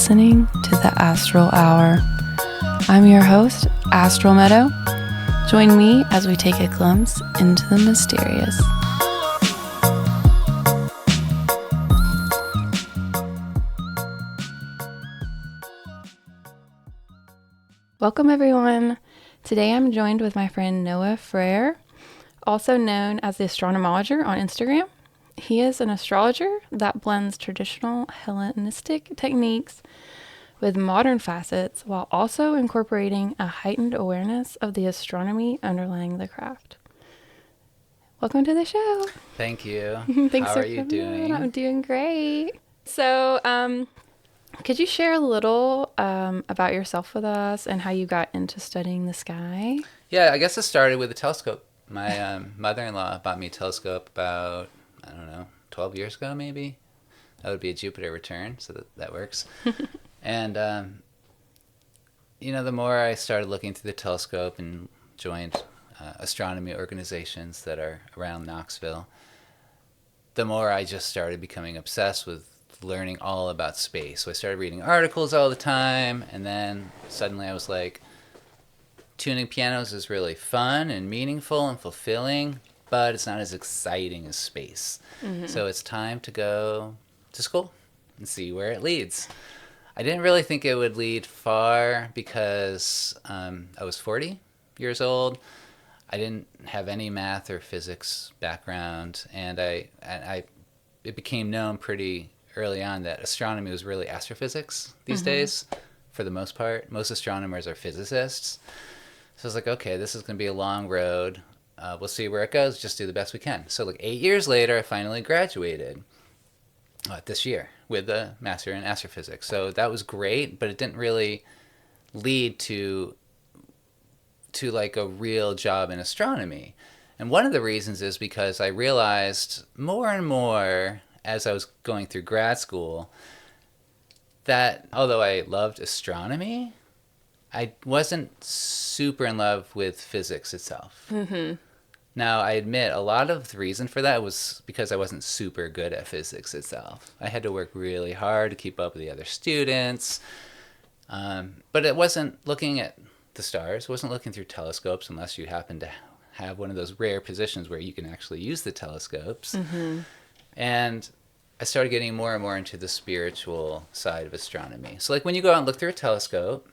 listening to the Astral Hour. I'm your host, Astral Meadow. Join me as we take a glimpse into the mysterious. Welcome, everyone. Today I'm joined with my friend Noah Frere, also known as the Astronomology on Instagram. He is an astrologer that blends traditional Hellenistic techniques with modern facets while also incorporating a heightened awareness of the astronomy underlying the craft. Welcome to the show. Thank you. Thanks How for are you coming doing? on. I'm doing great. So, could you share a little about yourself with us and how you got into studying the sky? Yeah, I guess it started with a telescope. My mother-in-law bought me a telescope about, 12 years ago maybe. That would be a Jupiter return, so that works. And, the more I started looking through the telescope and joined astronomy organizations that are around Knoxville, the more I just started becoming obsessed with learning all about space. So I started reading articles all the time, and then suddenly I was like, tuning pianos is really fun and meaningful and fulfilling, but it's not as exciting as space. Mm-hmm. So it's time to go to school and see where it leads. I didn't really think it would lead far because I was 40 years old. I didn't have any math or physics background, and it became known pretty early on that astronomy was really astrophysics these days, for the most part. Most astronomers are physicists. So I was like, okay, this is going to be a long road. We'll see where it goes. Just do the best we can. So 8 years later, I finally graduated this year with a master in astrophysics. So that was great, but it didn't really lead to a real job in astronomy. And one of the reasons is because I realized more and more as I was going through grad school that although I loved astronomy, I wasn't super in love with physics itself. Mm-hmm. Now, I admit a lot of the reason for that was because I wasn't super good at physics itself. I had to work really hard to keep up with the other students. But it wasn't looking at the stars. It wasn't looking through telescopes unless you happen to have one of those rare positions where you can actually use the telescopes. Mm-hmm. And I started getting more and more into the spiritual side of astronomy. So when you go out and look through a telescope,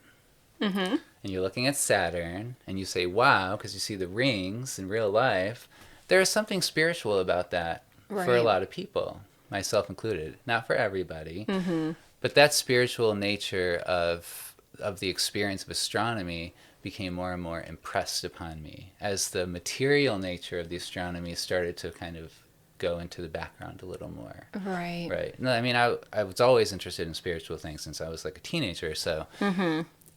and you're looking at Saturn, and you say, wow, because you see the rings in real life, there is something spiritual about that for a lot of people, myself included. Not for everybody, but that spiritual nature of the experience of astronomy became more and more impressed upon me as the material nature of the astronomy started to kind of go into the background a little more. Right. No, I mean, I was always interested in spiritual things since I was a teenager, so...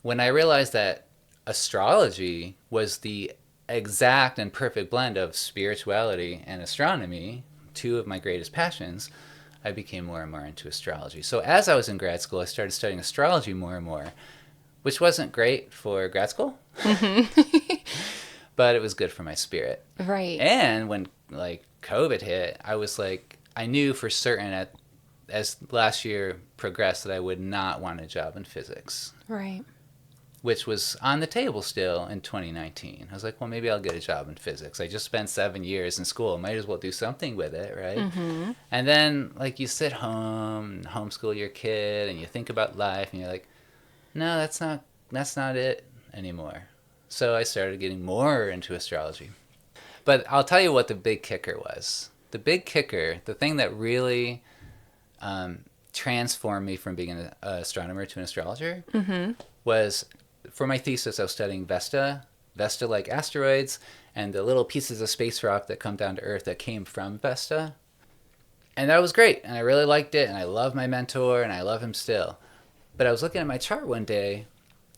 When I realized that astrology was the exact and perfect blend of spirituality and astronomy, two of my greatest passions, I became more and more into astrology. So as I was in grad school, I started studying astrology more and more, which wasn't great for grad school, but it was good for my spirit. Right. And when COVID hit, I was I knew for certain as last year progressed that I would not want a job in physics. Right. Which was on the table still in 2019. I was like, well, maybe I'll get a job in physics. I just spent 7 years in school. Might as well do something with it, right? Mm-hmm. And then, you sit home and homeschool your kid, and you think about life, and you're like, no, that's not it anymore. So I started getting more into astrology. But I'll tell you what the big kicker was. The big kicker, the thing that really transformed me from being an astronomer to an astrologer, was... For my thesis, I was studying Vesta like asteroids, and the little pieces of space rock that come down to Earth that came from Vesta. And that was great, and I really liked it, and I love my mentor, and I love him still. But I was looking at my chart one day,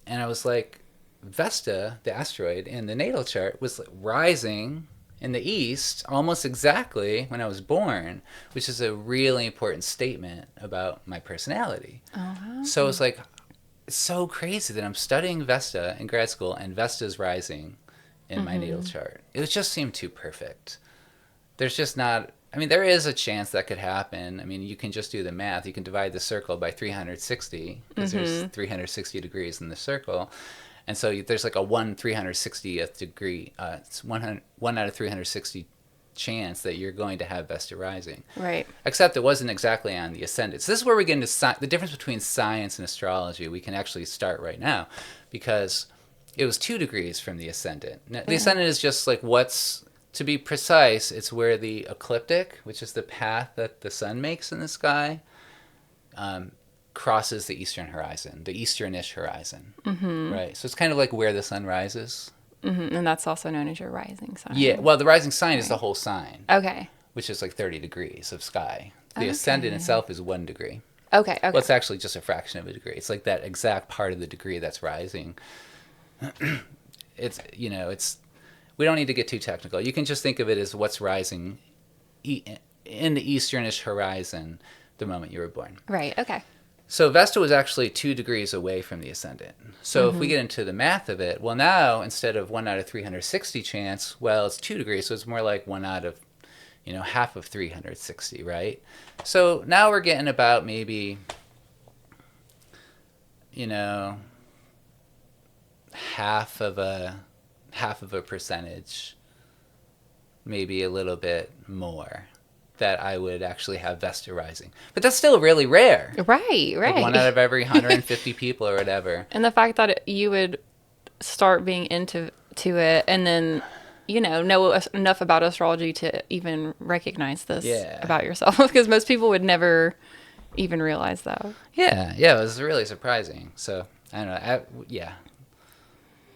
and I was like, Vesta, the asteroid, in the natal chart was rising in the east almost exactly when I was born, which is a really important statement about my personality. Uh-huh. So it was it's so crazy that I'm studying Vesta in grad school and Vesta's rising in my natal chart. It just seemed too perfect. There's just not I mean, there is a chance that could happen. I mean, you can just do the math. You can divide the circle by 360 because there's 360 degrees in the circle. And so there's like a 1/360th degree, it's 1 out of 360 chance that you're going to have Vesta rising. Right. Except it wasn't exactly on the ascendant. So this is where we get into the difference between science and astrology. We can actually start right now because it was 2 degrees from the ascendant. Now, the ascendant is just like to be precise, it's where the ecliptic, which is the path that the sun makes in the sky, crosses the eastern horizon, the easternish horizon. Mm-hmm. Right. So it's kind of like where the sun rises. Mm-hmm. And that's also known as your rising sign. Yeah. Well, the rising sign is the whole sign. Okay. Which is like 30 degrees of sky. The ascendant itself is 1 degree. Okay. Well, it's actually just a fraction of a degree. It's like that exact part of the degree that's rising. It's we don't need to get too technical. You can just think of it as what's rising in the easternish horizon the moment you were born. Right. Okay. So Vesta was actually 2 degrees away from the ascendant. So if we get into the math of it, well, now instead of 1 out of 360 chance, well, it's 2 degrees, so it's more like 1 out of, half of 360, right? So now we're getting about maybe, half of a percentage, maybe a little bit more, that I would actually have Vesta rising. But that's still really rare. Right. Like 1 out of every 150 people or whatever. And the fact that you would start being into it and then, know enough about astrology to even recognize this about yourself. Because most people would never even realize that. Yeah, it was really surprising. So, I don't know.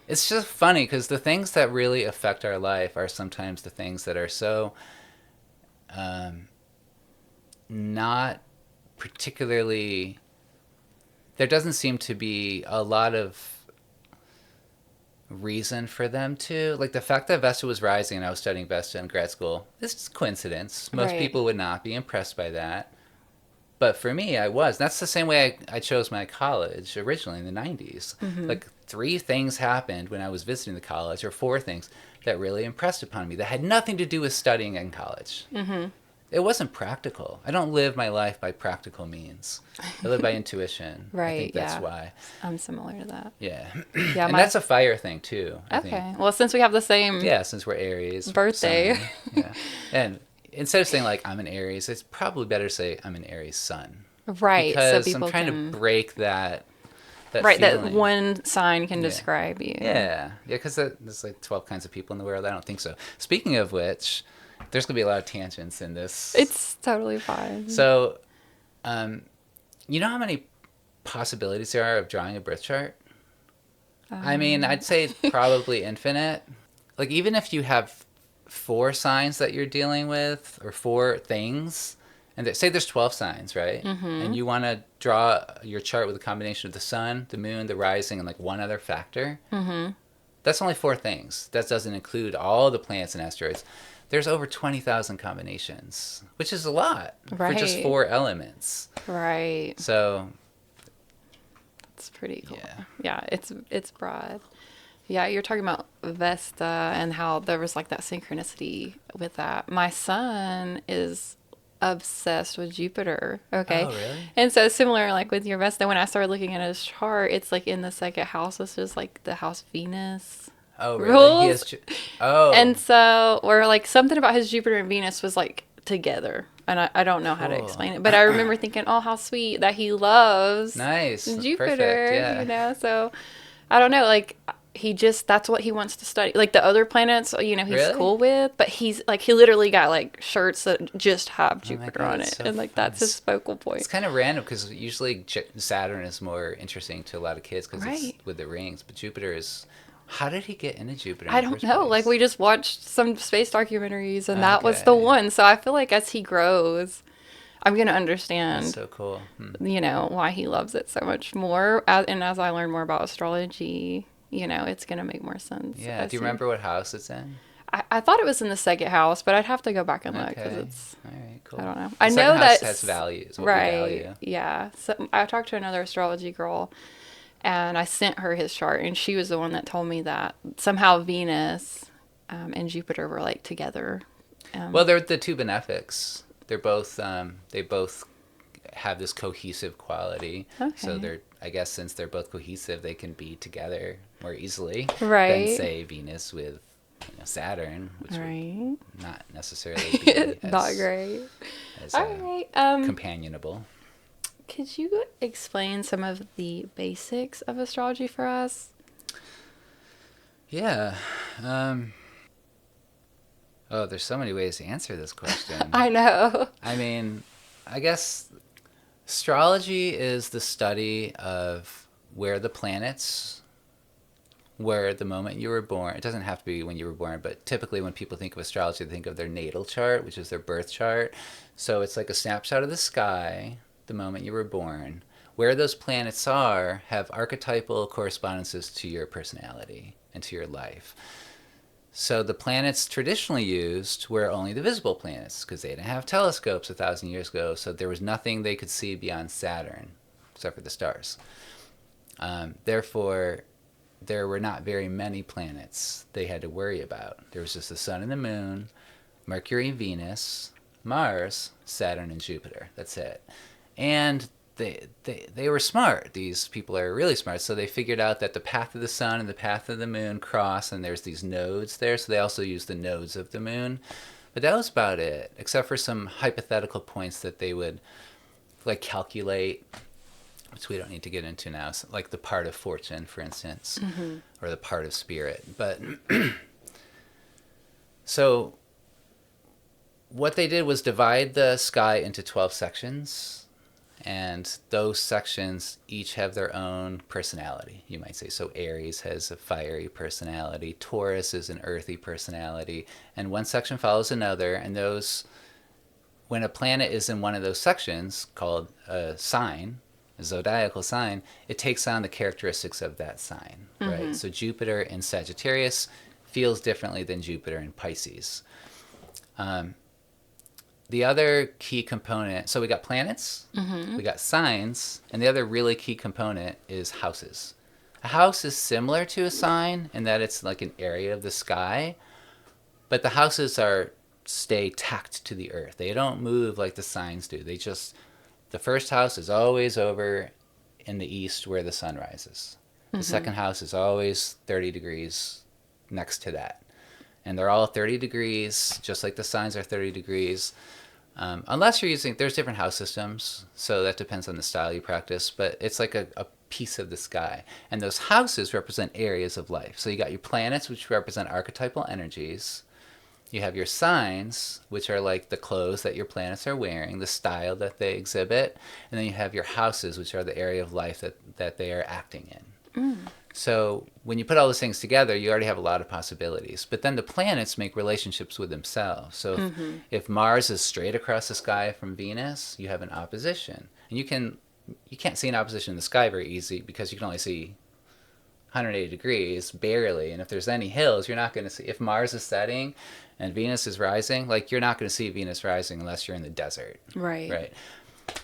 It's just funny because the things that really affect our life are sometimes the things that are so not particularly, there doesn't seem to be a lot of reason for them to, like the fact that Vesta was rising and I was studying Vesta in grad school, this is coincidence. Most people would not be impressed by that. But for me, I was. That's the same way I chose my college originally in the 90s. Mm-hmm. Like 3 things happened when I was visiting the college, or 4 things that really impressed upon me that had nothing to do with studying in college. Mm-hmm. It wasn't practical. I don't live my life by practical means. I live by intuition. Right, I think that's why. I'm similar to that. Yeah. And that's a fire thing, too. I think. Well, since we have the same... Yeah, since we're Aries. Birthday. Sun, yeah. And instead of saying, like, I'm an Aries, it's probably better to say I'm an Aries sun. Right. Because so I'm trying to break that feeling. That one sign can describe you. Yeah. Yeah, because there's like 12 kinds of people in the world. I don't think so. Speaking of which... There's going to be a lot of tangents in this. It's totally fine. So, you know how many possibilities there are of drawing a birth chart? I mean, I'd say probably infinite. Like, even if you have 4 signs that you're dealing with, or 4 things, and say there's 12 signs, right? Mm-hmm. And you want to draw your chart with a combination of the sun, the moon, the rising, and like one other factor. Mm-hmm. That's only 4 things. That doesn't include all the planets and asteroids. There's over 20,000 combinations, which is a lot for just 4 elements. Right. So that's pretty cool. Yeah, it's broad. Yeah, you're talking about Vesta and how there was like that synchronicity with that. My son is obsessed with Jupiter. Okay. Oh, really? And so similar like with your Vesta, when I started looking at his chart, it's like in the second house, it's just like the house Venus. Oh, really? Rules. And so, or like something about his Jupiter and Venus was like together. And I don't know how to explain it. But I remember thinking, oh, how sweet that he loves Jupiter. Perfect. Yeah. So I don't know. Like that's what he wants to study. Like the other planets, he's cool with. But he's like, he literally got like shirts that just have Jupiter on it. So and like that's his focal point. It's kind of random because usually Saturn is more interesting to a lot of kids because it's with the rings. But Jupiter is... How did he get into Jupiter? I don't know. Like, we just watched some space documentaries, and that was the one. So I feel like as he grows, I'm going to understand. That's so cool. Why he loves it so much more. And as I learn more about astrology, it's going to make more sense. Yeah. Do you remember what house it's in? I thought it was in the second house, but I'd have to go back and look because it's... All right, cool. I don't know. The I know that has values. What we value. Yeah. So I talked to another astrology girl. And I sent her his chart, and she was the one that told me that somehow Venus and Jupiter were like together Well, they're the two benefics. They're both they both have this cohesive quality. Okay. So they're, I guess, since they're both cohesive, they can be together more easily than, Right. say, Venus with Saturn, which Right. would not necessarily be Not great. as All right. companionable. Could you explain some of the basics of astrology for us? Yeah. Oh, there's so many ways to answer this question. I know. I mean, I guess astrology is the study of where the planets were at the moment you were born. It doesn't have to be when you were born, but typically when people think of astrology, they think of their natal chart, which is their birth chart. So it's like a snapshot of the sky the moment you were born. Where those planets are have archetypal correspondences to your personality and to your life. So the planets traditionally used were only the visible planets because they didn't have telescopes 1,000 years ago. So there was nothing they could see beyond Saturn, except for the stars. Therefore, there were not very many planets they had to worry about. There was just the sun and the moon, Mercury, Venus, Mars, Saturn, and Jupiter. That's it. And they were smart. These people are really smart. So they figured out that the path of the sun and the path of the moon cross, and there's these nodes there. So they also use the nodes of the moon. But that was about it, except for some hypothetical points that they would like calculate, which we don't need to get into now, so like the part of fortune, for instance, or the part of spirit. But so what they did was divide the sky into 12 sections. And those sections each have their own personality, you might say. So Aries has a fiery personality, Taurus is an earthy personality, and one section follows another. And those, when a planet is in one of those sections, called a sign, a zodiacal sign, it takes on the characteristics of that sign, right? So Jupiter in Sagittarius feels differently than Jupiter in Pisces. The other key component, so we got planets, we got signs, and the other really key component is houses. A house is similar to a sign in that it's like an area of the sky, but the houses stay tacked to the earth. They don't move like the signs do. The first house is always over in the east where the sun rises. The second house is always 30 degrees next to that. And they're all 30 degrees, just like the signs are 30 degrees. Unless you're using, there's different house systems, so that depends on the style you practice, but it's like a piece of the sky. And those houses represent areas of life. So you got your planets, which represent archetypal energies. You have your signs, which are like the clothes that your planets are wearing, the style that they exhibit. And then you have your houses, which are the area of life that they are acting in. So when you put all those things together, you already have a lot of possibilities. But then the planets make relationships with themselves. So if Mars is straight across the sky from Venus, you have an opposition. And you can't see an opposition in the sky very easy because you can only see 180 degrees, barely. And if there's any hills, you're not going to see. If Mars is setting and Venus is rising, like you're not going to see Venus rising unless you're in the desert. Right. Right.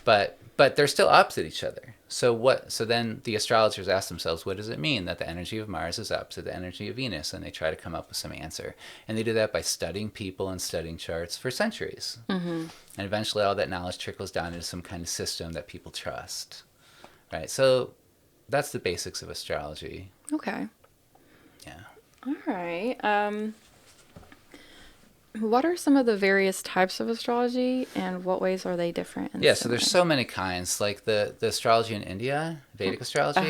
But they're still opposite each other. So then the astrologers ask themselves, what does it mean that the energy of Mars is opposite the energy of Venus? And they try to come up with some answer. And they do that by studying people and studying charts for centuries. And eventually all that knowledge trickles down into some kind of system that people trust. Right. So that's the basics of astrology. Okay. Yeah. All right. What are some of the various types of astrology, and what ways are they different? Yeah, so there's so many kinds. Like the astrology in India, Vedic astrology,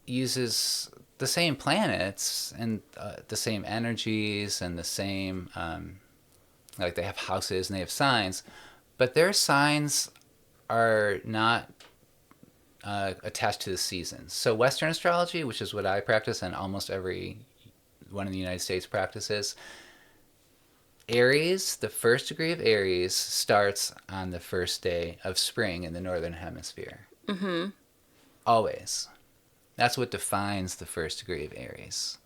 uses the same planets and the same energies and the same, like they have houses and they have signs, but their signs are not attached to the seasons. So Western astrology, which is what I practice and almost every one in the United States practices, Aries, the first degree of Aries, starts on the first day of spring in the northern hemisphere. Always. That's what defines the first degree of Aries.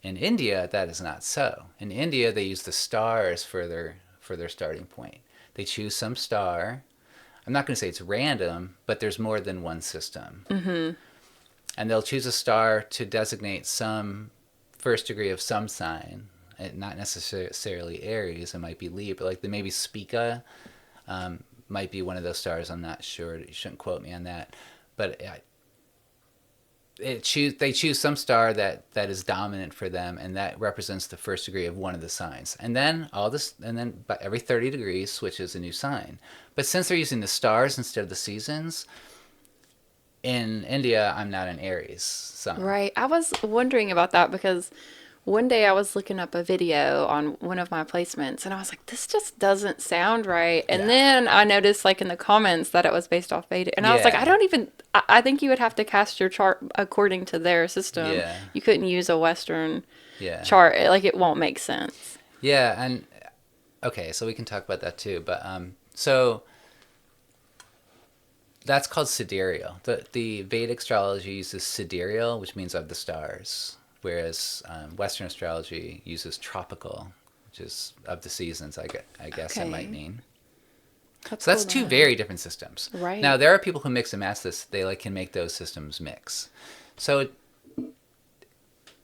In India, that is not so. In India, they use the stars for their starting point. They choose some star. I'm not going to say it's random, but there's more than one system. And they'll choose a star to designate some first degree of some sign. not necessarily Aries. It might be Libra. Like maybe Spica might be one of those stars. I'm not sure. You shouldn't quote me on that. But they choose some star that is dominant for them, and that represents the first degree of one of the signs. And then every 30 degrees switches a new sign. But since they're using the stars instead of the seasons, in India, I'm not an Aries sun. Right. I was wondering about that because one day I was looking up a video on one of my placements and I was like, this just doesn't sound right. And Yeah. then I noticed like in the comments that it was based off Vedic. And I was like, Yeah. I think you would have to cast your chart according to their system. Yeah. You couldn't use a Western Yeah. chart. Like it won't make sense. Yeah, and okay, so we can talk about that too. But so that's called sidereal. The Vedic astrology uses sidereal, which means of the stars, whereas Western astrology uses tropical, which is of the seasons. I guess it might Okay. mean. That's So that's cool two to very different systems. Right. Now there are people who mix and match this. They can make those systems mix. So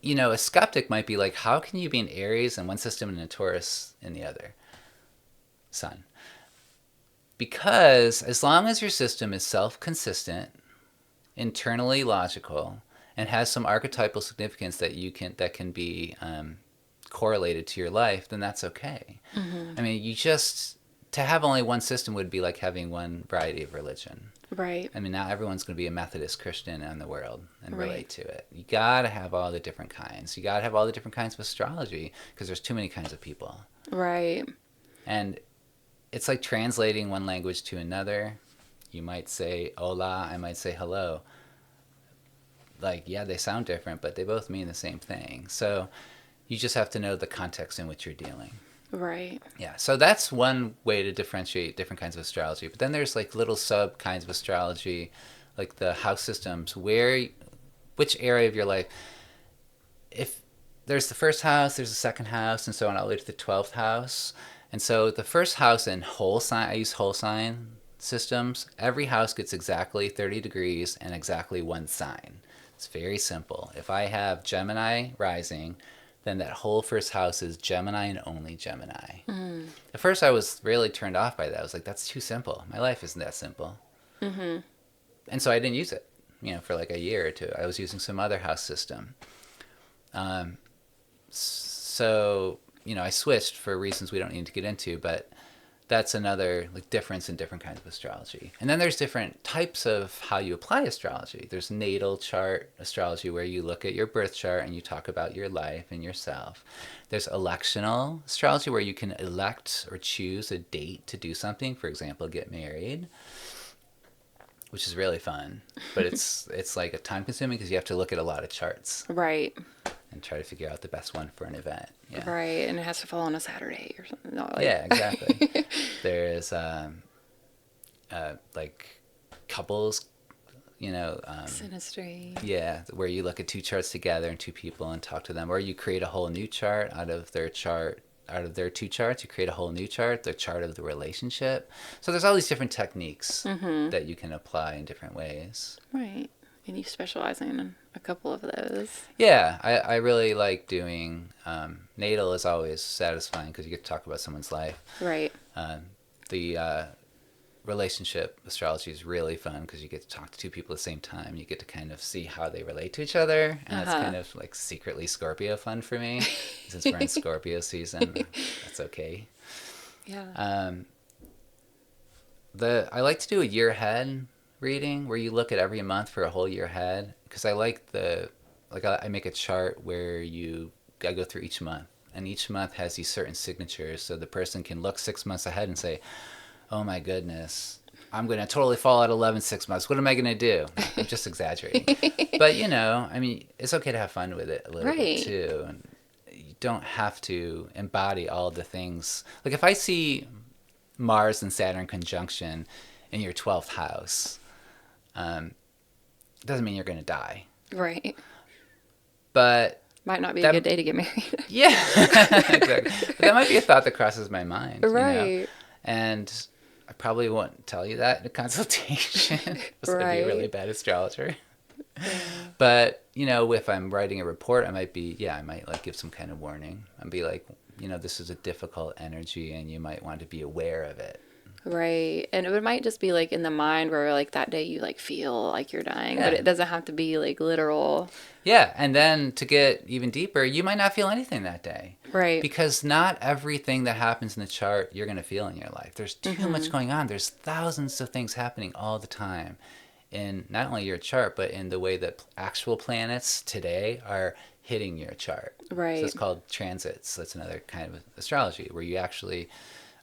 a skeptic might be like, how can you be an Aries in one system and a Taurus in the other sun? Because as long as your system is self-consistent, internally logical, and has some archetypal significance that can be correlated to your life, then that's okay. I mean, to have only one system would be like having one variety of religion. Right. I mean, not everyone's going to be a Methodist Christian in the world and Right. relate to it. You got to have all the different kinds. You got to have all the different kinds of astrology because there's too many kinds of people. Right. And it's like translating one language to another. You might say hola, I might say hello. Like, yeah, they sound different, but they both mean the same thing. So you just have to know the context in which you're dealing. Right. Yeah, so that's one way to differentiate different kinds of astrology. But then there's like little sub kinds of astrology, like the house systems, which area of your life, if there's the first house, there's the second house, and so on, all the way to the 12th house. And so the first house in whole sign, I use whole sign systems. Every house gets exactly 30 degrees and exactly one sign. It's very simple. If I have Gemini rising, then that whole first house is Gemini and only Gemini. At first, I was really turned off by that. I was like, that's too simple. My life isn't that simple. And so I didn't use it, for like a year or two. I was using some other house system. So, I switched for reasons we don't need to get into, but that's another like difference in different kinds of astrology. And then there's different types of how you apply astrology. There's natal chart astrology where you look at your birth chart and you talk about your life and yourself. There's electional astrology where you can elect or choose a date to do something, for example, get married, which is really fun. But it's like a time consuming because you have to look at a lot of charts Right. and try to figure out the best one for an event. Yeah. Right. And it has to fall on a Saturday or something. No, Yeah, exactly. There's like couples, Synastry. yeah, where you look at two charts together and two people and talk to them, or you create a whole new chart out of their two charts. You create a whole new chart, the chart of the relationship. So there's all these different techniques that you can apply in different ways. Right. And you specialize in a couple of those. Yeah, I really like doing natal is always satisfying because you get to talk about someone's life. Right. The relationship astrology is really fun because you get to talk to two people at the same time. You get to kind of see how they relate to each other, and it's kind of like secretly Scorpio fun for me since we're in Scorpio season. That's okay. Yeah. I like to do a year ahead reading where you look at every month for a whole year ahead because I like I make a chart where I go through each month, and each month has these certain signatures, so the person can look 6 months ahead and say, oh my goodness, I'm going to totally fall out of love in 6 months. What am I going to do? I'm just exaggerating. But, I mean, it's okay to have fun with it a little bit too. And you don't have to embody all the things. Like if I see Mars and Saturn conjunction in your 12th house, it doesn't mean you're going to die. Right. But might not be a good day to get married. Yeah, exactly. But that might be a thought that crosses my mind. Right. And I probably won't tell you that in a consultation because I'd be a really bad astrologer. But, if I'm writing a report, I might like give some kind of warning and be like, this is a difficult energy and you might want to be aware of it. Right. And it might just be like in the mind where like that day you like feel like you're dying, but Yeah. it doesn't have to be like literal. Yeah. And then to get even deeper, you might not feel anything that day. Right. Because not everything that happens in the chart you're going to feel in your life. There's too much going on. There's thousands of things happening all the time in not only your chart, but in the way that actual planets today are hitting your chart. Right. So it's called transits. That's another kind of astrology where you actually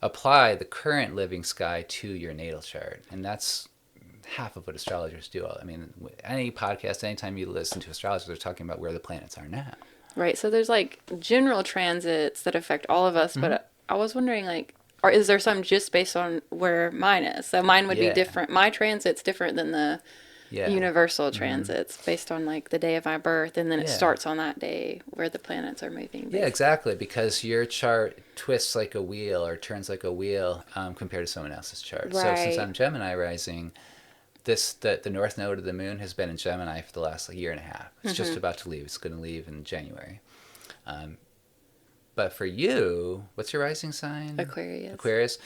apply the current living sky to your natal chart. And that's half of what astrologers do. I mean, any podcast, anytime you listen to astrologers, they're talking about where the planets are now. Right. So there's like general transits that affect all of us, but I was wondering like, or is there some just based on where mine is? So mine would be different. My transit's different than the universal transits based on like the day of my birth, and then it starts on that day where the planets are moving. Yeah, exactly, because your chart twists like a wheel or turns like a wheel compared to someone else's chart. Right. So since I'm Gemini rising, the north node of the moon has been in Gemini for the last year and a half. It's just about to leave. It's going to leave in January. But for you, what's your rising sign? Aquarius. Aquarius.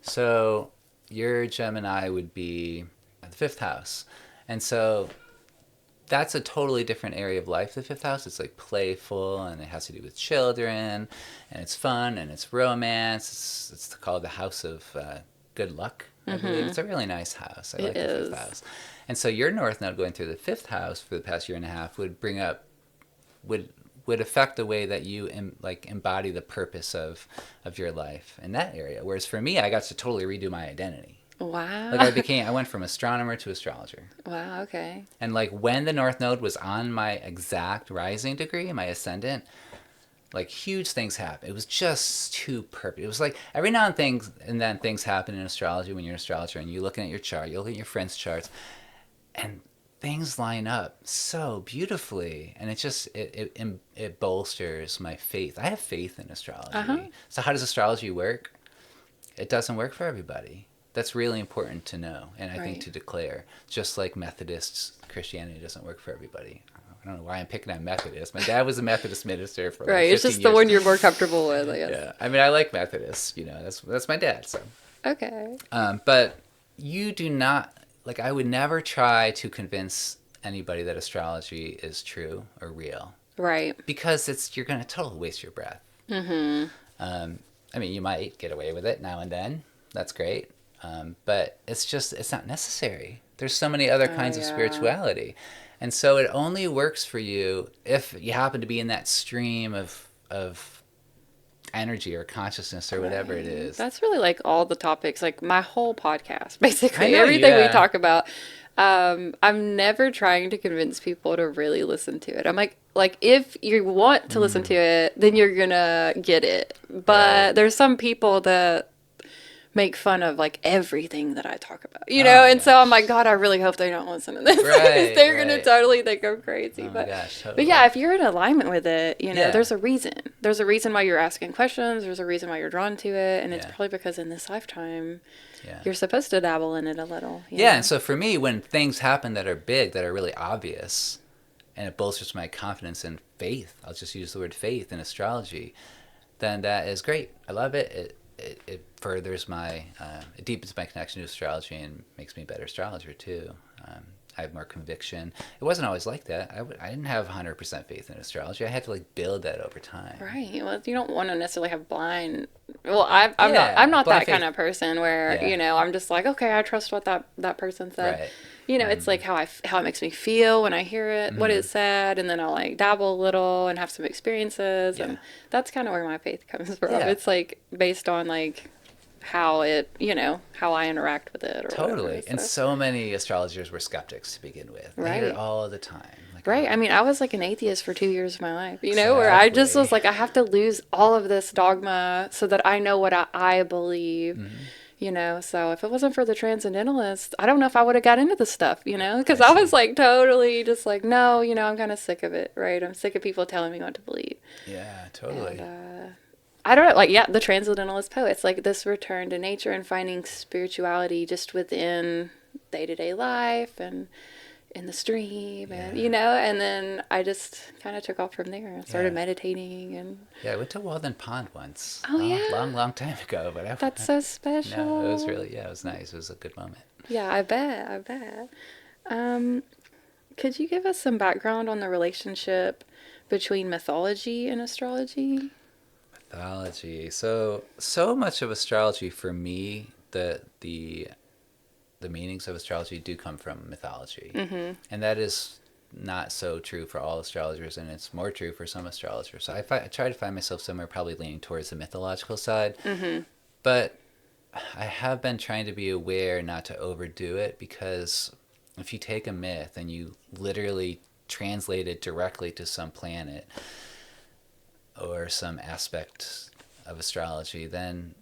So your Gemini would be the fifth house. And so that's a totally different area of life, the fifth house. It's like playful, and it has to do with children, and it's fun, and it's romance. It's called the house of good luck, I believe. It's a really nice house. I like the fifth house. And so your north node going through the fifth house for the past year and a half would affect the way that you embody the purpose of your life in that area. Whereas for me, I got to totally redo my identity. Wow. Like I went from astronomer to astrologer. Wow, okay. And like when the North Node was on my exact rising degree, my ascendant, like huge things happened. It was just too perfect. It was like every now and then things happen in astrology when you're an astrologer and you're looking at your chart, you look at your friends' charts, and things line up so beautifully. And it just, it bolsters my faith. I have faith in astrology. So how does astrology work? It doesn't work for everybody. That's really important to know, and I think to declare. Just like Methodists, Christianity doesn't work for everybody. I don't know why I'm picking on Methodists. My dad was a Methodist minister for like 15 years. It's just the one you're more comfortable with, I guess. Yeah, I mean, I like Methodists. That's my dad. So okay. But you do not I would never try to convince anybody that astrology is true or real. Right. Because you're going to totally waste your breath. I mean, you might get away with it now and then. That's great. But it's not necessary. There's so many other kinds of spirituality. And so it only works for you if you happen to be in that stream of energy or consciousness or whatever it is. That's really like all the topics, like my whole podcast, basically. Everything we talk about. I'm never trying to convince people to really listen to it. I'm like if you want to listen to it, then you're gonna get it. But there's some people that make fun of like everything that I talk about, and so I'm like, God, I really hope they don't listen to this. They're gonna totally think I'm crazy. But yeah, if you're in alignment with it, there's a reason. There's a reason why you're asking questions. There's a reason why you're drawn to it, and it's probably because in this lifetime, you're supposed to dabble in it a little. And so for me, when things happen that are big, that are really obvious, and it bolsters my confidence and faith, I'll just use the word faith in astrology, then that is great. I love it. It furthers it deepens my connection to astrology and makes me a better astrologer too. I have more conviction. It wasn't always like that. I didn't have 100% faith in astrology. I had to build that over time. Right. Well, you don't want to necessarily have blind. Well, I'm not that kind of person where I'm just like, okay, I trust what that person said. Right. It's like how it makes me feel when I hear it, what it said, and then I'll dabble a little and have some experiences, and that's kind of where my faith comes from. Yeah. It's based on how it, how I interact with it. Or totally. Whatever, so. And so many astrologers were skeptics to begin with. Right. They heard it all the time. Right. I mean, I was an atheist for 2 years of my life, where I just was I have to lose all of this dogma so that I know what I believe. So if it wasn't for the transcendentalists, I don't know if I would have got into this stuff, because I was totally just no, I'm kind of sick of it, right? I'm sick of people telling me what to believe. Yeah, totally. And, I don't know, the transcendentalist poets, this return to nature and finding spirituality just within day-to-day life. And in the stream and, Yeah. and then I just kind of took off from there and started Yeah. meditating and, Yeah, I went to Walden Pond once. oh Long, yeah, long, long time ago. But that's so no, it was special. really, yeah, it was nice. It was a good moment. Yeah, I bet. Um, could you give us some background on the relationship between mythology and astrology? Mythology. So much of astrology for me, the meanings of astrology do come from mythology. And that is not so true for all astrologers, and it's more true for some astrologers. So I try to find myself somewhere probably leaning towards the mythological side. But I have been trying to be aware not to overdo it, because if you take a myth and you literally translate it directly to some planet or some aspect of astrology, then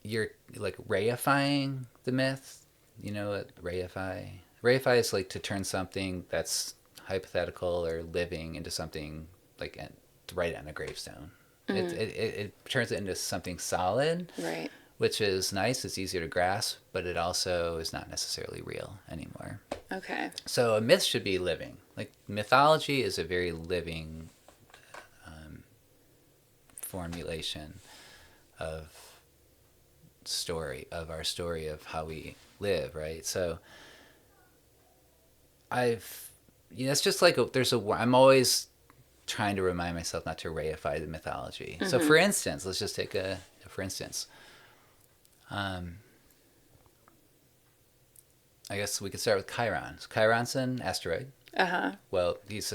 you're like reifying the myth. You know what reify? Reify is like to turn something that's hypothetical or living into something like to write it on a gravestone. It turns it into something solid, Right. which is nice. It's easier to grasp, but it also is not necessarily real anymore. Okay. So a myth should be living. Like mythology is a very living formulation of our story of how we live, right? So it's just like I'm always trying to remind myself not to reify the mythology. So for instance, let's just take for instance, I guess we could start with Chiron. So Chiron's an asteroid. Uh-huh. Well, he's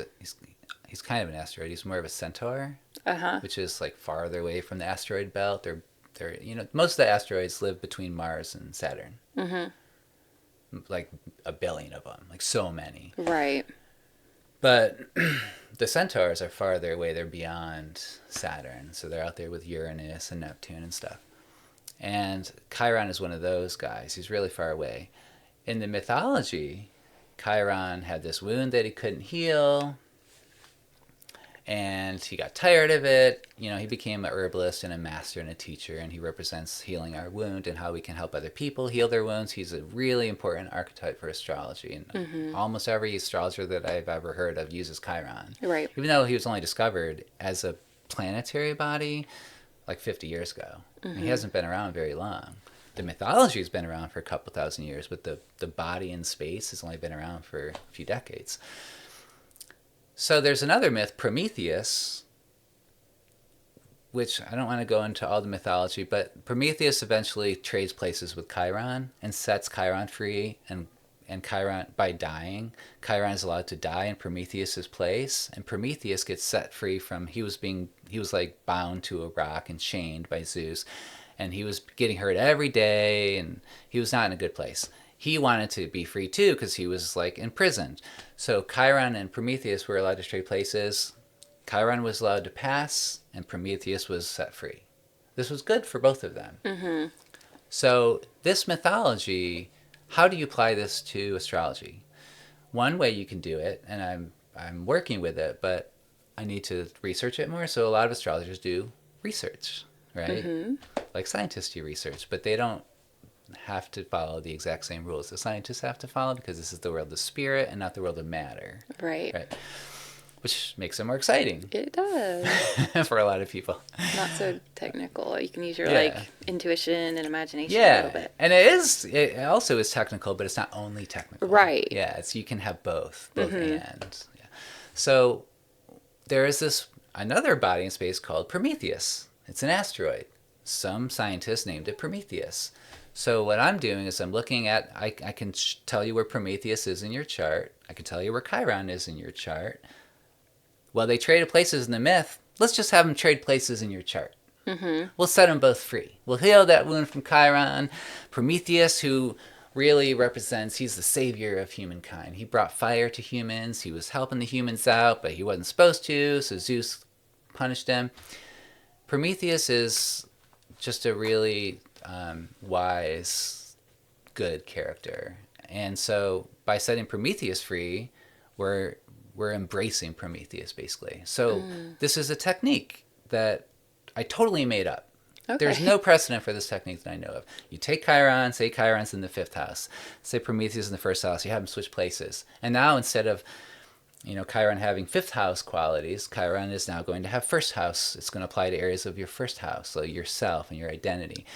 kind of an asteroid. He's more of a centaur, Uh-huh. which is like farther away from the asteroid belt. They're most of the asteroids live between Mars and Saturn. Like a billion of them, like so many. Right. But the centaurs are farther away. They're beyond Saturn, so they're out there with Uranus and Neptune and stuff. And Chiron is one of those guys. He's really far away. In the mythology, Chiron had this wound that he couldn't heal, and he got tired of it. He became a herbalist and a master and a teacher, and he represents healing our wound and how we can help other people heal their wounds. He's a really important archetype for astrology, and almost every astrologer that I've ever heard of uses Chiron. Right. Even though he was only discovered as a planetary body like 50 years ago. And he hasn't been around very long. The mythology has been around for a couple thousand years, but the body in space has only been around for a few decades. So there's another myth, Prometheus, which I don't want to go into all the mythology, but Prometheus eventually trades places with Chiron and sets Chiron free, and Chiron, by dying, Chiron is allowed to die in Prometheus's place, and Prometheus gets set free from, he was like bound to a rock and chained by Zeus, and he was getting hurt every day, and he was not in a good place. He wanted to be free too, because he was like imprisoned. So Chiron and Prometheus were allowed to trade places. Chiron was allowed to pass, and Prometheus was set free. This was good for both of them. So this mythology, how do you apply this to astrology? One way you can do it, and I'm working with it, but I need to research it more. So a lot of astrologers do research, right? Like scientists do research, but they don't have to follow the exact same rules the scientists have to follow, because this is the world of spirit and not the world of matter. Right. Which makes it more exciting. It does. For a lot of people. Not so technical. You can use your Yeah. intuition and imagination a little bit. And it also is technical, but it's not only technical. Right. Yeah, you can have both and. Yeah. So there is another body in space called Prometheus. It's an asteroid. Some scientists named it Prometheus. So what I'm doing is I'm looking at, I can tell you where Prometheus is in your chart. I can tell you where Chiron is in your chart. Well, they traded places in the myth. Let's just have them trade places in your chart. We'll set them both free. We'll heal that wound from Chiron. Prometheus, who really represents, he's the savior of humankind. He brought fire to humans. He was helping the humans out, but he wasn't supposed to, so Zeus punished him. Prometheus is just a really wise, good character. And so by setting Prometheus free, we're embracing Prometheus, basically. So this is a technique that I totally made up. There's no precedent for this technique that I know of. You take Chiron, say Chiron's in the 5th house, say Prometheus in the 1st house, you have them switch places. And now instead of Chiron having 5th house qualities, Chiron is now going to have 1st house. It's going to apply to areas of your 1st house, so yourself and your identity.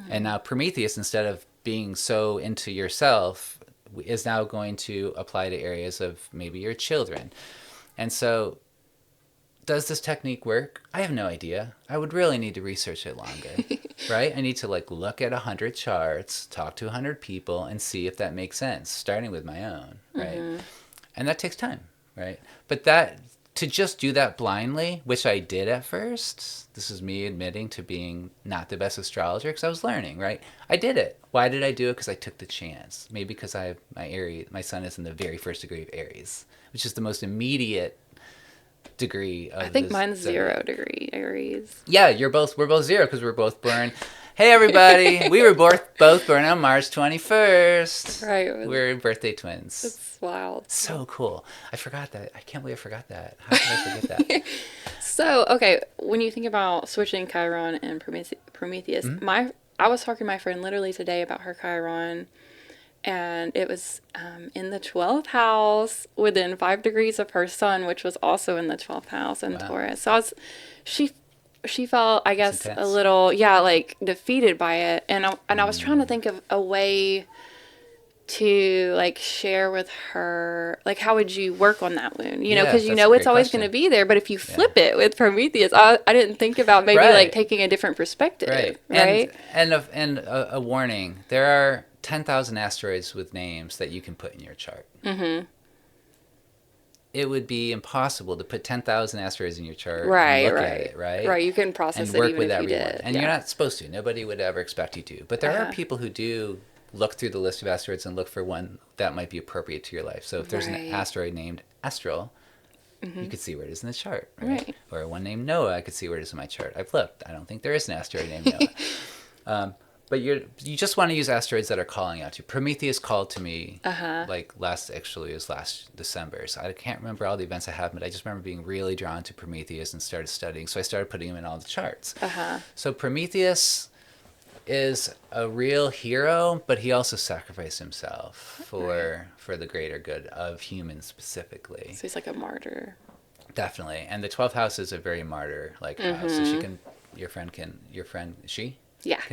And now Prometheus, instead of being so into yourself, is now going to apply to areas of maybe your children. And so, does this technique work? I have no idea. I would really need to research it longer, right? I need to look at 100 charts, talk to 100 people, and see if that makes sense, starting with my own, right? And that takes time, right? But to just do that blindly, which I did at first, this is me admitting to being not the best astrologer because I was learning, right? I did it. Why did I do it? Because I took the chance. Maybe because I have my sun is in the very 1st degree of Aries, which is the most immediate degree of I think mine's 0 degree Aries. Yeah, we're both 0 because we're both born. Hey everybody, we were both born on March 21st. Right. We're birthday twins. It's wild. So cool. I forgot that. I can't believe I forgot that. How did I forget that? So, okay, when you think about switching Chiron and Prometheus, I was talking to my friend literally today about her Chiron, and it was in the 12th house within 5 degrees of her sun, which was also in the 12th house in Taurus. So she felt, I guess, a little, defeated by it. And I was trying to think of a way to share with her, how would you work on that wound? Because it's always going to be there. But if you flip it with Prometheus, I didn't think about maybe taking a different perspective. Right. And a warning, there are 10,000 asteroids with names that you can put in your chart. It would be impossible to put 10,000 asteroids in your chart and look at it, right? Right, you can process and it work even with if you everyone. did. And you're not supposed to. Nobody would ever expect you to. But there are people who do look through the list of asteroids and look for one that might be appropriate to your life. So if there's an asteroid named Astral, you could see where it is in the chart, right? Or one named Noah, I could see where it is in my chart. I've looked. I don't think there is an asteroid named Noah. But you just want to use asteroids that are calling out to you. Prometheus called to me last December. So I can't remember all the events I have, but I just remember being really drawn to Prometheus and started studying. So I started putting him in all the charts. So Prometheus is a real hero, but he also sacrificed himself for the greater good of humans specifically. So he's like a martyr. Definitely. And the 12th house is a very martyr-like house. So your friend can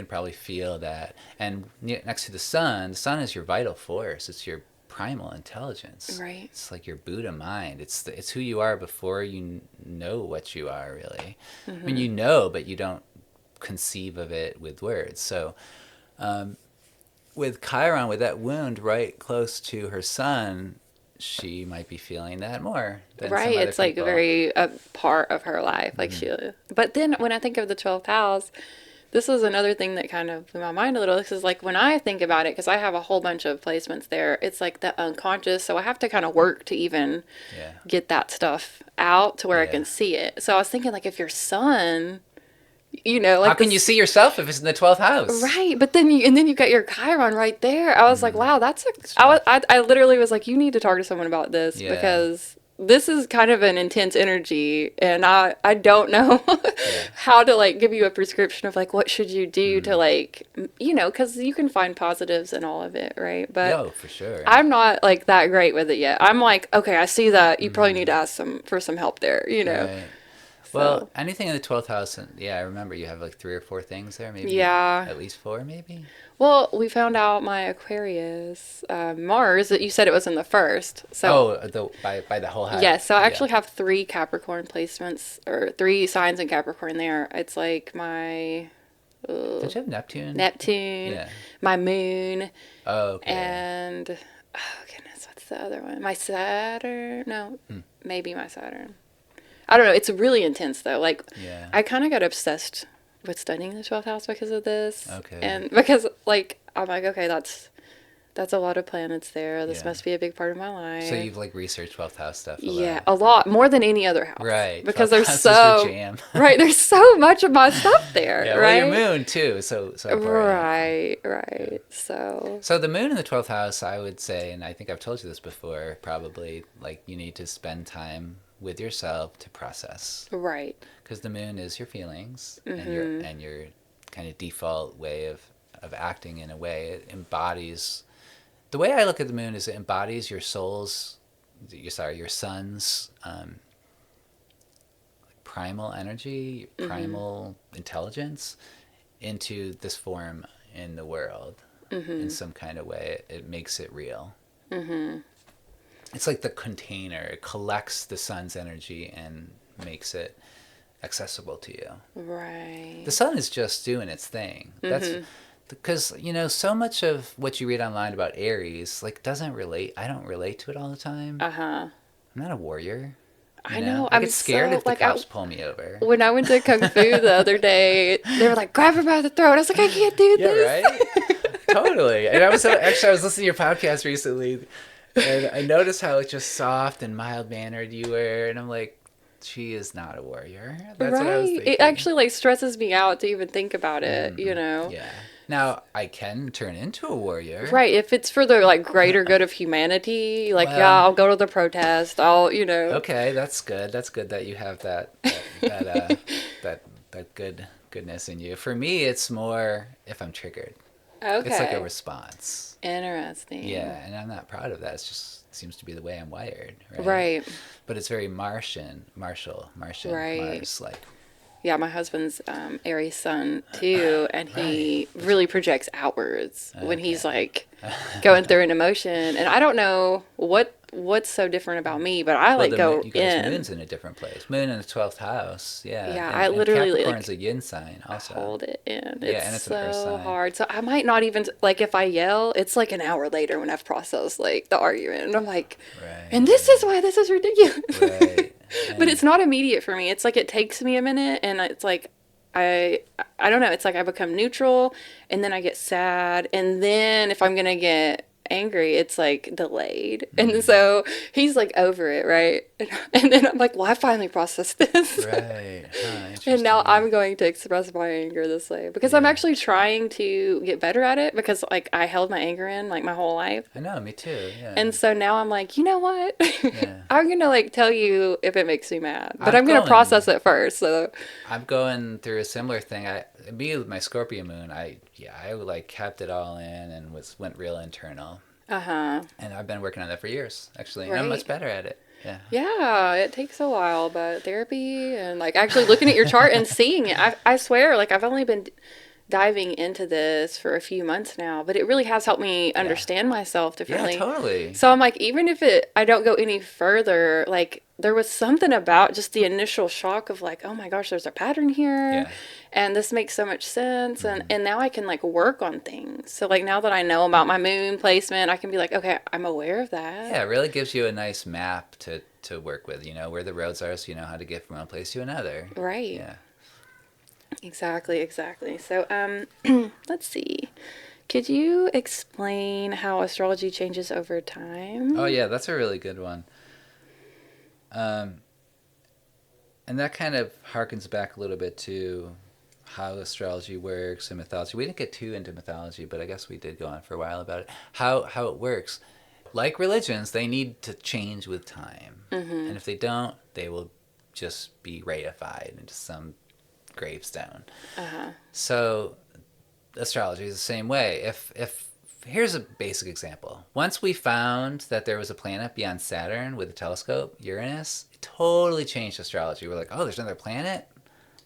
probably feel that. And next to the sun is your vital force. It's your primal intelligence. Right. It's like your Buddha mind. It's who you are before you know what you are, really. I mean, you know, but you don't conceive of it with words. So with Chiron, with that wound right close to her sun, she might be feeling that more than some other it's people. a part of her life. But then when I think of the 12th house, this was another thing that kind of blew my mind a little. This is when I think about it, because I have a whole bunch of placements there, it's the unconscious. So I have to kind of work to even get that stuff out to where I can see it. So I was thinking, if your sun, how can you see yourself if it's in the 12th house? Right. But then you got your Chiron right there. I was like, wow, I literally was like, you need to talk to someone about this because this is kind of an intense energy, and I don't know how to give you a prescription of what should you do to because you can find positives in all of it, right? But for sure. I'm not that great with it yet. I'm okay, I see that you probably need to ask for some help there, Right. Well, anything in the 12th house, I remember you have 3 or 4 things there, maybe. Yeah. At least 4, maybe. Well, we found out my Aquarius, Mars, that you said it was in the 1st. So by the whole house. Yes, so I actually have 3 Capricorn placements, or 3 signs in Capricorn there. It's my... Don't you have Neptune? Neptune. Yeah. My moon. Oh, okay. And, oh goodness, what's the other one? My Saturn? No, maybe my Saturn. I don't know. It's really intense, though. I kind of got obsessed with studying the 12th house because of this. Okay. And because, I'm okay, that's a lot of planets there. This must be a big part of my life. So you've, researched 12th house stuff a lot. Yeah, a lot. More than any other house. Right. Because 12th there's house is your jam. Right, there's so much of my stuff there, yeah, right? Well, your moon, too, so important. Right. So the moon in the 12th house, I would say, and I think I've told you this before, probably, you need to spend time with yourself to process. Right. Because the moon is your feelings and your kind of default way of acting in a way. It embodies, the way I look at the moon is it embodies your your son's primal energy, primal intelligence into this form in the world in some kind of way. It makes it real. It's like the container. It collects the sun's energy and makes it accessible to you. Right. The sun is just doing its thing. That's because, so much of what you read online about Aries, like, doesn't relate. I don't relate to it all the time. I'm not a warrior. I know. I get scared if the cops pull me over. When I went to Kung Fu the other day, they were like, grab her by the throat. I was like, I can't do this. Right? Totally. And I was listening to your podcast recently, and I noticed how just soft and mild-mannered you were, and I'm like, she is not a warrior. That's what I was thinking. It actually, like, stresses me out to even think about it, Yeah. Now, I can turn into a warrior. Right. If it's for the, like, greater good of humanity, like, I'll go to the protest. Okay, that's good. That's good that you have that goodness in you. For me, it's more if I'm triggered. Okay. It's like a response. Interesting. Yeah, and I'm not proud of that. It just seems to be the way I'm wired. Right. But it's very Martian, Mars, like. Yeah, my husband's Aries sun too, and he really projects outwards when he's like going through an emotion. And I don't know what's so different about me, but I go you guys, in. Moon's in a different place. Moon in the 12th house. Yeah. Yeah, I literally Capricorn's a yin sign also. Hold it in. And it's an earth so sign. hard. So I might not even, like, if I yell, it's like an hour later when I've processed like the argument, and I'm like, and this is why this is ridiculous. Right. But it's not immediate for me. It's like it takes me a minute, and it's like I don't know. It's like I become neutral, and then I get sad, and then if I'm gonna get angry, it's like delayed. And so he's like over it, right? And then I'm like, well, I finally processed this. Right. And now I'm going to express my anger this way because I'm actually trying to get better at it, because like I held my anger in like my whole life. I know, me too. Yeah. And so now I'm like, you know what? I'm gonna like tell you if it makes me mad, but I'm gonna process it first. So I'm going through a similar thing. Me with my Scorpio moon, I like kept it all in and went real internal. And I've been working on that for years, actually. And I'm much better at it. Yeah. Yeah, it takes a while, but therapy and like actually looking at your chart and seeing it, I swear, like I've only been diving into this for a few months now, but it really has helped me understand myself differently. Yeah, totally. So I'm like, even if I don't go any further, like there was something about just the initial shock of like, oh my gosh, there's a pattern here. And this makes so much sense. And now I can like work on things. So like now that I know about my moon placement, I can be like, okay, I'm aware of that. Yeah, it really gives you a nice map to work with, where the roads are, so you know how to get from one place to another. Right. Yeah. Exactly. So let's see. Could you explain how astrology changes over time? Oh yeah, that's a really good one. And that kind of harkens back a little bit to how astrology works and mythology. We didn't get too into mythology, but I guess we did go on for a while about it. How it works. Like religions, they need to change with time. And if they don't, they will just be reified into some gravestone. So astrology is the same way. If here's a basic example. Once we found that there was a planet beyond Saturn with a telescope, Uranus, it totally changed astrology. We're like, oh, there's another planet?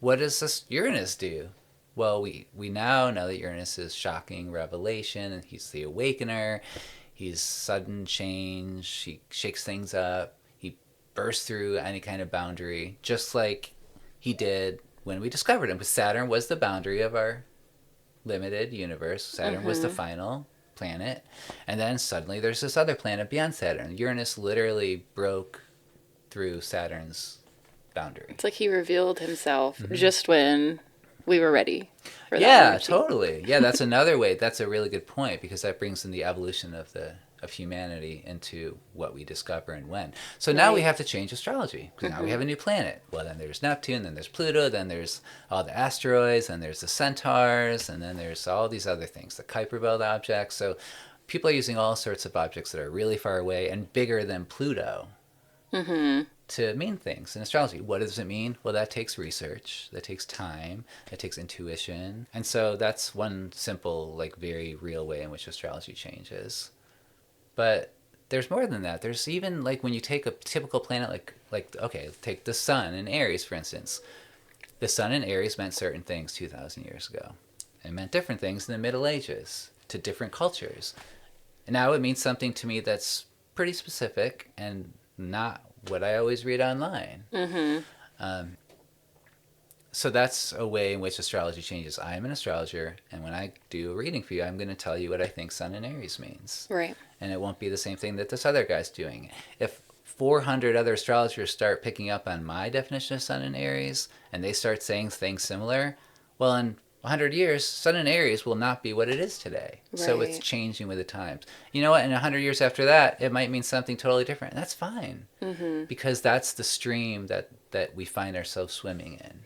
What does this Uranus do? Well, we now know that Uranus is shocking revelation, and he's the awakener. He's sudden change. He shakes things up. He bursts through any kind of boundary, just like he did when we discovered him. Because Saturn was the boundary of our limited universe. Saturn was the final planet. And then suddenly there's this other planet beyond Saturn. Uranus literally broke through Saturn's boundary. It's like he revealed himself just when we were ready for that. Yeah, totally. Yeah, that's another way. That's a really good point, because that brings in the evolution of humanity into what we discover and when. So now we have to change astrology, because now we have a new planet. Well, then there's Neptune, then there's Pluto, then there's all the asteroids, then there's the centaurs, and then there's all these other things, the Kuiper Belt objects. So people are using all sorts of objects that are really far away and bigger than Pluto. to mean things in astrology. What does it mean? Well, that takes research, that takes time, that takes intuition. And so that's one simple, like very real way in which astrology changes. But there's more than that. There's even like when you take a typical planet like okay, take the sun in Aries for instance. The sun in Aries meant certain things 2,000 years ago. It meant different things in the Middle Ages to different cultures. And now it means something to me that's pretty specific and not what I always read online. So that's a way in which astrology changes. I am an astrologer, and when I do a reading for you, I'm going to tell you what I think Sun in Aries means. Right. And it won't be the same thing that this other guy's doing. If 400 other astrologers start picking up on my definition of Sun in Aries, and they start saying things similar, well, in 100 years, Sun in Aries will not be what it is today. Right. So it's changing with the times. You know what? In 100 years after that, it might mean something totally different. And that's fine. Because that's the stream that we find ourselves swimming in.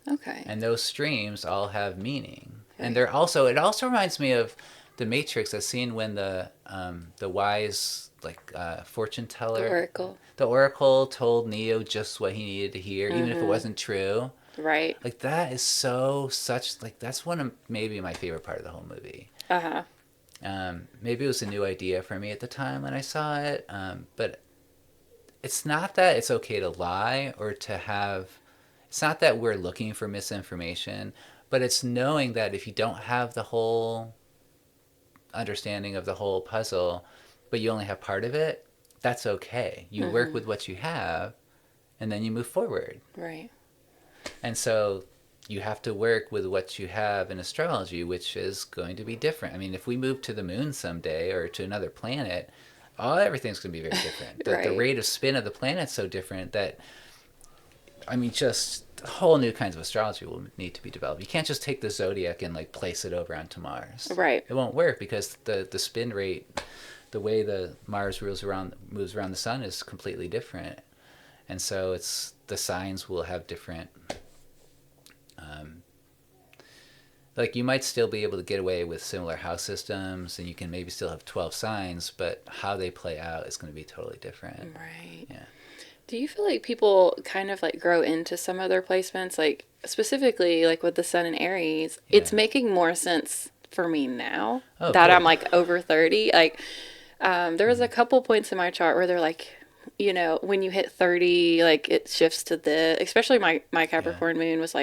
Okay. And those streams all have meaning. Right. And it also reminds me of the Matrix, that scene when the wise fortune teller, the oracle told Neo just what he needed to hear, even if it wasn't true. Right. Like that is that's one of maybe my favorite part of the whole movie. Maybe it was a new idea for me at the time when I saw it, but it's not that it's okay to lie or to have. It's not that we're looking for misinformation, but it's knowing that if you don't have the whole understanding of the whole puzzle, but you only have part of it, that's okay. You work with what you have, and then you move forward. Right. And so you have to work with what you have in astrology, which is going to be different. I mean, if we move to the moon someday or to another planet, everything's going to be very different. The rate of spin of the planet's so different that, I mean, just whole new kinds of astrology will need to be developed. You can't just take the zodiac and place it over onto Mars. Right. It won't work because the spin rate, the way the Mars moves around the sun is completely different. And so the signs will have different, you might still be able to get away with similar house systems, and you can maybe still have 12 signs, but how they play out is going to be totally different. Right. Yeah. Do you feel like people kind of grow into some of their placements, specifically with the sun in Aries? Yeah. It's making more sense for me now that cool. I'm over 30. There was a couple points in my chart where they're when you hit 30, it shifts to especially my Capricorn moon was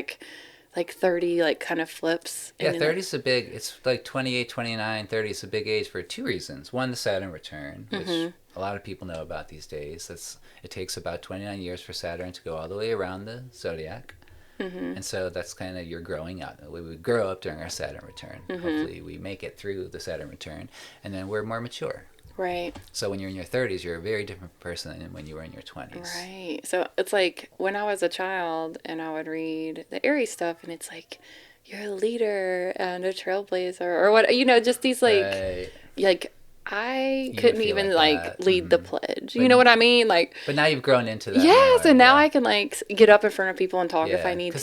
30 kind of flips. Yeah, 30 is it's 28, 29, 30 is a big age for two reasons. One, the Saturn return, which a lot of people know about these days. It takes about 29 years for Saturn to go all the way around the zodiac. And so that's kind of your growing up. We would grow up during our Saturn return. Hopefully we make it through the Saturn return, and then we're more mature. Right. So when you're in your 30s, you're a very different person than when you were in your 20s. Right. So it's when I was a child and I would read the Aries stuff, and it's you're a leader and a trailblazer or what, just these I couldn't even lead the pledge. You know what I mean? But now you've grown into that. Yes, and now I can get up in front of people and talk if I need to.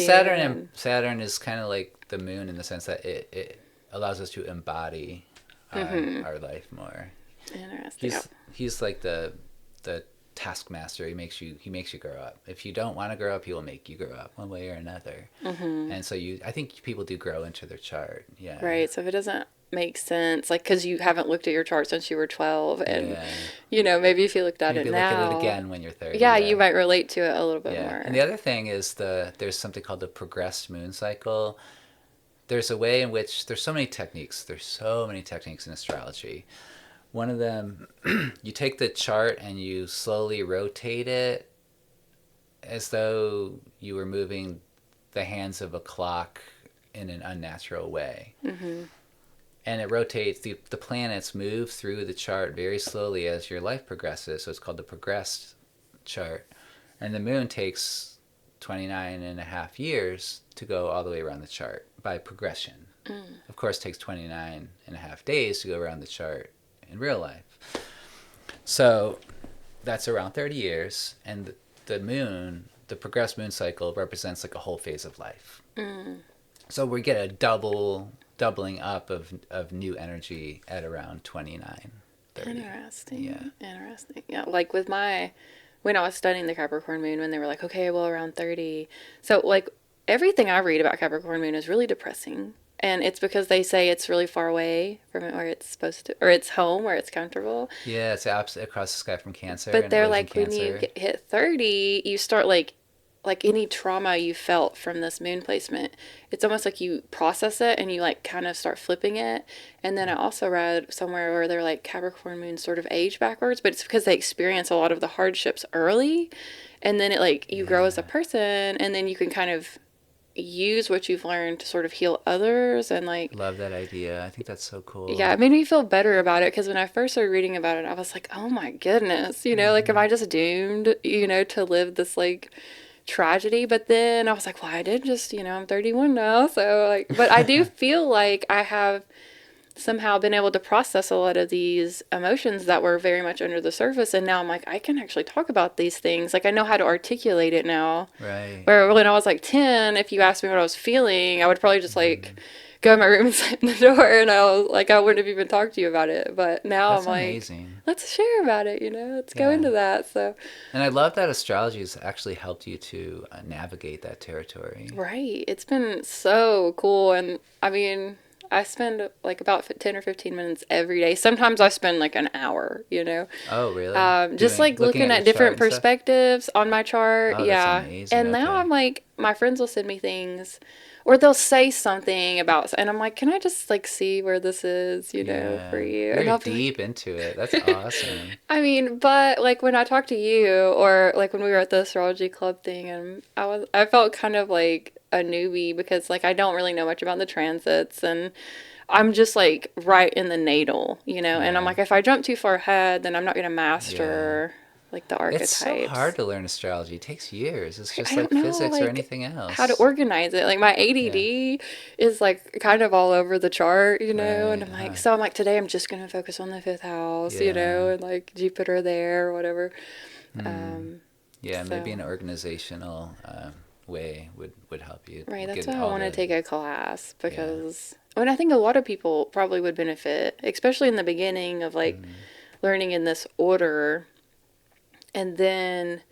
Saturn is kind of like the moon in the sense that it allows us to embody our life more. Interesting. He's like the taskmaster. He makes you grow up. If you don't want to grow up, he will make you grow up one way or another. And so I think people do grow into their chart. Yeah. Right. So if it doesn't make sense, because you haven't looked at your chart since you were 12, and maybe if you looked at it now, look at it again when you're 30. Yeah, you might relate to it a little bit more. And the other thing is there's something called the progressed moon cycle. There's a way in which there's so many techniques. There's so many techniques in astrology. One of them, you take the chart and you slowly rotate it as though you were moving the hands of a clock in an unnatural way. And it rotates, the planets move through the chart very slowly as your life progresses, so it's called the progressed chart. And the moon takes 29 and a half years to go all the way around the chart by progression. Of course, it takes 29 and a half days to go around the chart in real life. So that's around 30 years, and the moon, the progressed moon cycle, represents a whole phase of life. So we get a doubling up of new energy at around 29, 30. Interesting. Yeah. Interesting. Yeah, with my when I was studying the Capricorn moon, when they were like, okay, well, around 30. So, like, everything I read about Capricorn moon is really depressing. And it's because they say it's really far away from where it's supposed to, or it's home where it's comfortable. Yeah, it's across the sky from Cancer, But and it they're lives in like, when you Cancer. hit 30, you start like any trauma you felt from this moon placement, it's almost like you process it and you like kind of start flipping it. And then I also read somewhere where they're like Capricorn moon sort of age backwards, but it's because they experience a lot of the hardships early, and then it like you grow as a Yeah. person, and then you can kind of use what you've learned to sort of heal others and like Love that idea. I think that's so yeah, cool. it made me feel better about it because when I first started reading about it, I was like, oh my goodness, like, am I just doomed, to live this like tragedy? But then I was like, well, I did just, I'm 31 now. So, like, but I do feel like I have somehow been able to process a lot of these emotions that were very much under the surface. And now I'm like, I can actually talk about these things. Like, I know how to articulate it now. Right. Where when I was like 10, if you asked me what I was feeling, I would probably just like go in my room and slam the door, and I was like, I wouldn't have even talked to you about it. But now I'm That's like, amazing. let's share about it, let's go Yeah. into that. So, And I love that astrology has actually helped you to navigate that territory. right. It's been so cool. And I mean, I spend like about 10 or 15 minutes every day. Sometimes I spend like an hour, Oh, really? just Doing like looking looking at your at chart different and stuff? perspectives on my chart. Oh, that's Yeah. amazing. And now Okay. I'm like, my friends will send me things or they'll say something about, and I'm like, can I just like see where this is, for Yeah. you? And You're I'll be like, deep into it. That's awesome. I mean, but like when I talk to you or like when we were at the astrology club thing, and I felt kind of like a newbie because like I don't really know much about the transits, and I'm just like right in the natal, and I'm Yeah. like, if I jump too far ahead, then I'm not gonna Yeah. master like the It's so hard archetypes. to learn astrology. It takes years. It's just I like don't know physics or like anything how to else. organize it. Like my Yeah. ADD is like kind of all over the chart, and Right. I'm like, so I'm like, today I'm just gonna focus on the fifth house, Yeah. and like Jupiter there or whatever. Hmm. Um, Yeah. Maybe an so organizational way would help you right, that's get why I all want to the. take a class Yeah. because I mean I think a lot of people probably would benefit, especially in the beginning of like Mm. learning in this order, and then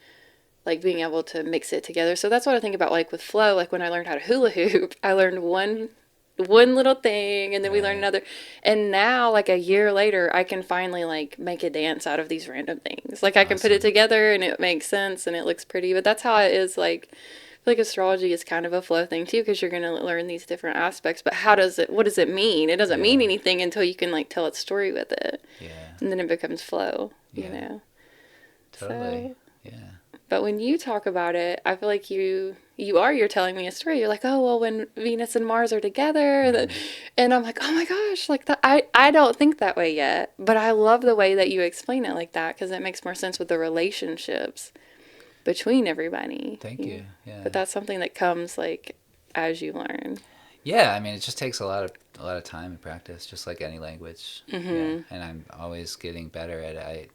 like being able to mix it together. So that's what I think about like with flow. Like when I learned how to hula hoop, I learned one little thing and then we learned Right. another, and now like a year later I can finally like make a dance out of these random things. Like I can put it Awesome. together and it makes sense and it looks pretty. But that's how it is. Like I feel like astrology is kind of a flow thing too because you're going to learn these different aspects, but what does it mean? It doesn't mean Yeah. anything until you can like tell its story with it, Yeah. and then it becomes flow, Yeah. Totally. so Yeah. but when you talk about it, I feel like you're telling me a story. You're like, oh well, when Venus and Mars are together, Hmm. and I'm like, oh my gosh, like that. I don't think that way yet, but I love the way that you explain it like that because it makes more sense with the relationships between everybody. Thank you. But Yeah. that's something that comes like as you learn. Yeah. I mean, it just takes a lot of time and practice, just like any language. Yeah. Mm-hmm. And I'm always getting better at it.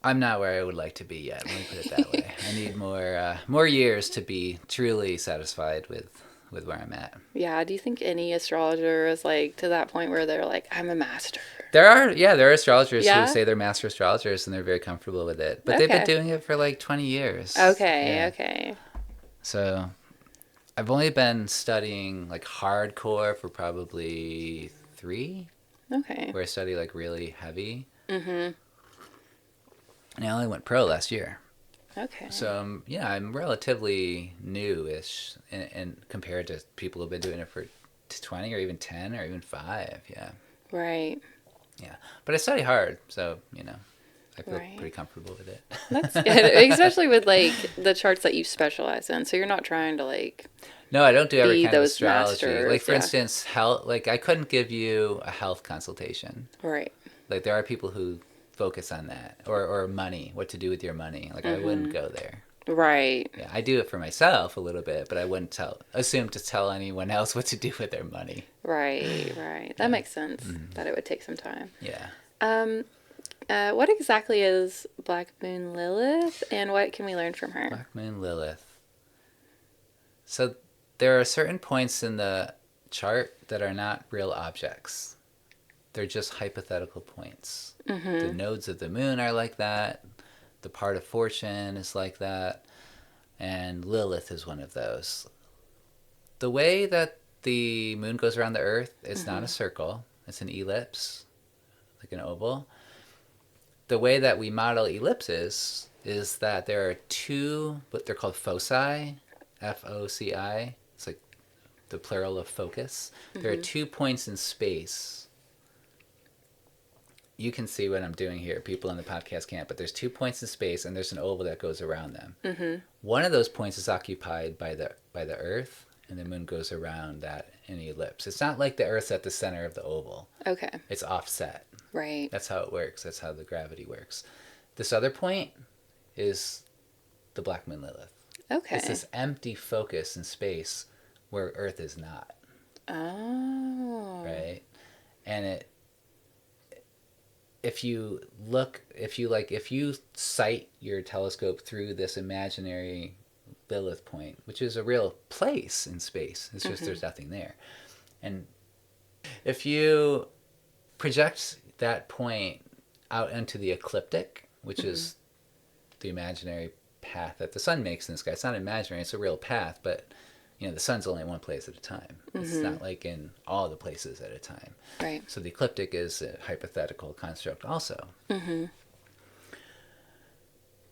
I'm not where I would like to be yet. Let me put it that way. I need more years to be truly satisfied with where I'm at. Yeah. Do you think any astrologer is like to that point where they're like, I'm a master? There are astrologers who Yeah. say they're master astrologers and they're very comfortable with it, but they've been Okay. doing it for like 20 years. Okay. Yeah. Okay. So I've only been studying like hardcore for probably 3, Okay. where I study like really heavy, Mm-hmm. and I only went pro last year. Okay. So yeah, I'm relatively new-ish, and compared to people who've been doing it for 20 or even 10 or even 5. Yeah, Right. yeah. But I study hard, so I feel Right. pretty comfortable with it. That's good, especially with like the charts that you specialize in. So you're not trying to like No, I don't do every be kind of those astrology. Like masters. for Yeah. instance, health. Like I couldn't give you a health consultation. Right. Like there are people who focus on that, or money, what to do with your money. Like I wouldn't Mm-hmm. go there. Right. Yeah, I do it for myself a little bit, but I wouldn't assume to tell anyone else what to do with their money. Right. Right. That Yeah. makes sense. Mm-hmm. That it would take some time. Yeah. Um. What exactly is Black Moon Lilith, and what can we learn from her? Black Moon Lilith. So there are certain points in the chart that are not real objects. They're just hypothetical points. The Mm-hmm. nodes of the moon are like that. The part of fortune is like that, and Lilith is one of those. The way that the moon goes around the Earth, it's not a circle, it's an ellipse, like an oval. The way that we model ellipses is that there are two, what they're called foci, Foci. It's like the plural of focus. There are 2 points in space. You can see what I'm doing here. People on the podcast can't, but there's 2 points in space, and there's an oval that goes around them. One of those points is occupied by the Earth, and the moon goes around that in an ellipse. It's not like the Earth's at the center of the oval. Okay. It's offset. Right. That's how it works. That's how the gravity works. This other point is the black moon Lilith. Okay. It's this empty focus in space where Earth is not. Oh. Right? And if you sight your telescope through this imaginary Lilith point, which is a real place in space, it's just there's nothing there. And if you project that point out into the ecliptic, which is the imaginary path that the sun makes in the sky. It's not imaginary, it's a real path, but the sun's only one place at a time. It's not like in all the places at a time. Right. So the ecliptic is a hypothetical construct also.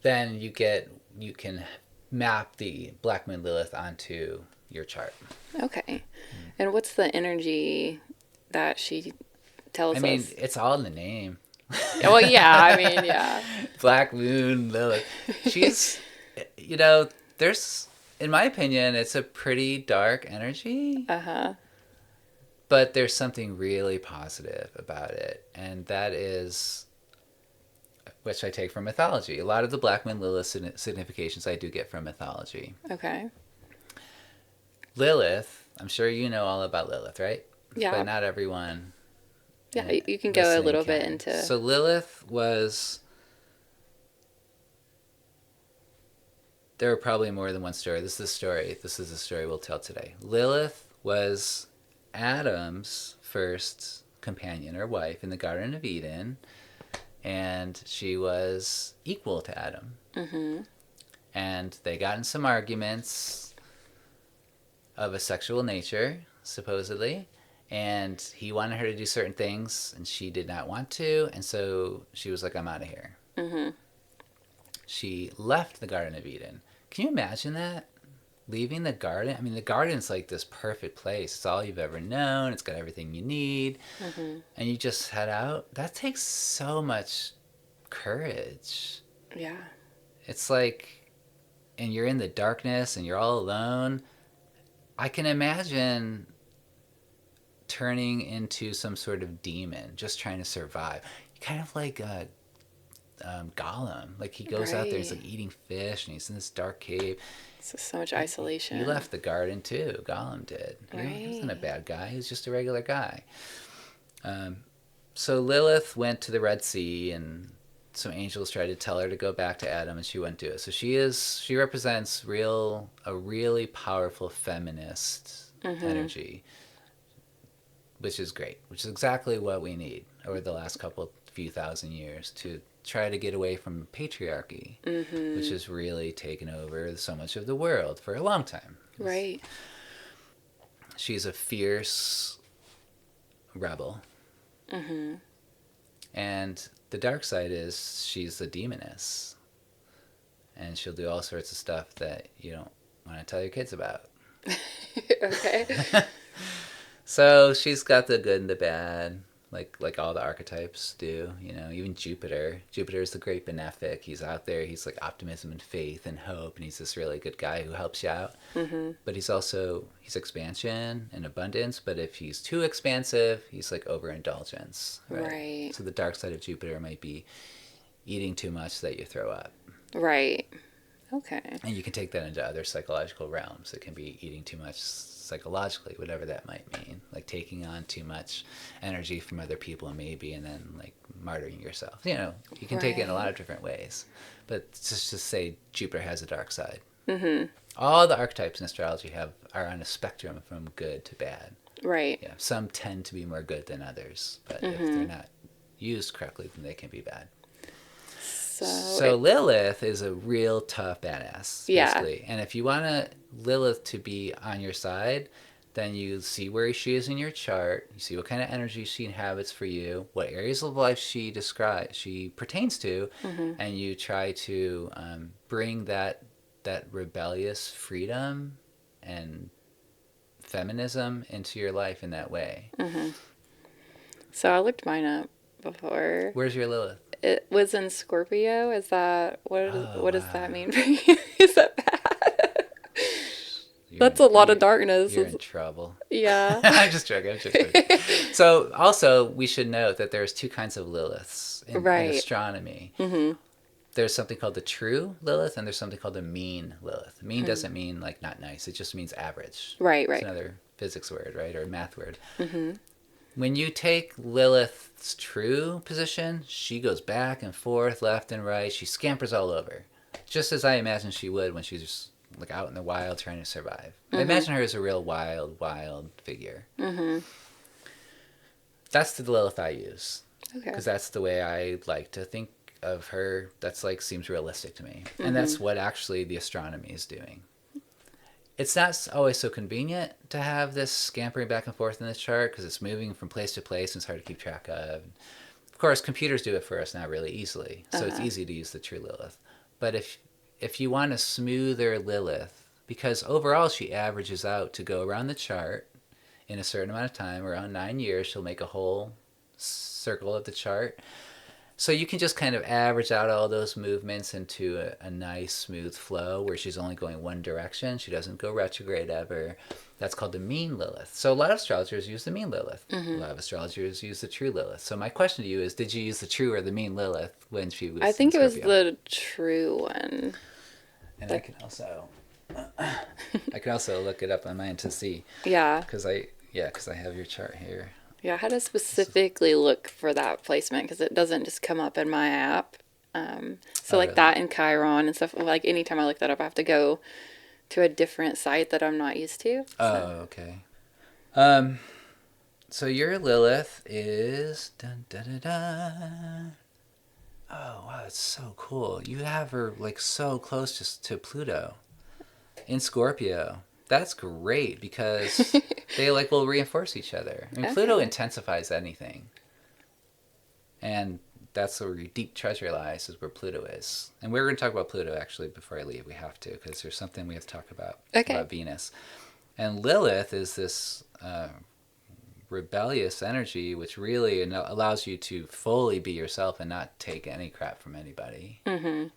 Then you can map the black moon Lilith onto your chart. Okay. And what's the energy that she tells us? I mean, it's all in the name. Well, yeah, I mean, yeah. Black moon Lilith. She's, there's, in my opinion, it's a pretty dark energy. But there's something really positive about it. And that is, which I take from mythology. A lot of the black moon Lilith significations I do get from mythology. Okay. Lilith, I'm sure you know all about Lilith, right? Yeah. But not everyone. Yeah, you can go a little bit into... So Lilith was... There are probably more than one story. This is the story we'll tell today. Lilith was Adam's first companion or wife in the Garden of Eden, and she was equal to Adam. And they got in some arguments of a sexual nature, supposedly. And he wanted her to do certain things, and she did not want to, and so she was like, I'm out of here. She left the Garden of Eden. Can you imagine that? Leaving the garden? I mean, the garden's like this perfect place. It's all you've ever known. It's got everything you need. And you just head out? That takes so much courage. Yeah. It's like, and you're in the darkness, and you're all alone. I can imagine turning into some sort of demon, just trying to survive. Kind of like Gollum. Like he goes out there, he's like eating fish, and he's in this dark cave. So much isolation. He left the garden too. Gollum did. He wasn't a bad guy. He was just a regular guy. So Lilith went to the Red Sea, and some angels tried to tell her to go back to Adam, and she wouldn't do it. So she represents a really powerful feminist energy, which is great, which is exactly what we need over the last few thousand years to try to get away from patriarchy, which has really taken over so much of the world for a long time. Right. She's a fierce rebel. And the dark side is she's a demoness. And she'll do all sorts of stuff that you don't want to tell your kids about. Okay. So she's got the good and the bad, like all the archetypes do. Even Jupiter. Jupiter is the great benefic. He's out there. He's like optimism and faith and hope, and he's this really good guy who helps you out. But he's expansion and abundance. But if he's too expansive, he's like overindulgence. Right. So the dark side of Jupiter might be eating too much that you throw up. Right. Okay. And you can take that into other psychological realms. It can be eating too much psychologically, whatever that might mean, like taking on too much energy from other people maybe, and then like martyring yourself. You can take it in a lot of different ways, but just to say Jupiter has a dark side. All the archetypes in astrology are on a spectrum from good to bad. Right. Yeah, some tend to be more good than others, but if they're not used correctly, then they can be bad. So Lilith is a real tough badass, basically. And if you want Lilith to be on your side, then you see where she is in your chart. You see what kind of energy she inhabits for you, what areas of life she pertains to, and you try to bring that rebellious freedom and feminism into your life in that way. So I looked mine up before. Where's your Lilith? It was in Scorpio. Is that what does that Wow. mean for you? Is that bad? That's a lot of darkness. You're in trouble. Yeah. I'm just joking. So also we should note that there's two kinds of Liliths in astronomy. There's something called the true Lilith, and there's something called the mean Lilith. Mean doesn't mean like not nice. It just means average. Right. It's another physics word, right? Or math word. When you take Lilith's true position, she goes back and forth, left and right. She scampers all over, just as I imagine she would when she's just like out in the wild trying to survive. I imagine her as a real wild figure. That's the Lilith I use, because that's the way I like to think of her. That's like seems realistic to me, and that's what actually the astronomy is doing. It's not always so convenient to have this scampering back and forth in the chart because it's moving from place to place and it's hard to keep track of. Of course, computers do it for us now really easily, so it's easy to use the true Lilith. But if you want a smoother Lilith, because overall she averages out to go around the chart in a certain amount of time, around 9 years, she'll make a whole circle of the chart. So you can just kind of average out all those movements into a nice smooth flow where she's only going one direction. She doesn't go retrograde ever. That's called the mean Lilith. So a lot of astrologers use the mean Lilith. A lot of astrologers use the true Lilith. So my question to you is, did you use the true or the mean Lilith when she was I think in it was Scorpio? the true one. And I can also look it up on mine to see. Yeah. Because I have your chart here. Yeah, I had to specifically look for that placement because it doesn't just come up in my app. Really? That in Chiron and stuff, like anytime I look that up, I have to go to a different site that I'm not used to. Oh, okay. So your Lilith is dun, dun, dun, dun. Oh, wow, that's so cool. You have her like so close to Pluto in Scorpio. That's great because they like will reinforce each other. I mean, Pluto intensifies anything. And that's where your deep treasure lies, is where Pluto is. And we're going to talk about Pluto actually before I leave. We have to, because there's something we have to talk about Venus. And Lilith is this rebellious energy which really allows you to fully be yourself and not take any crap from anybody. And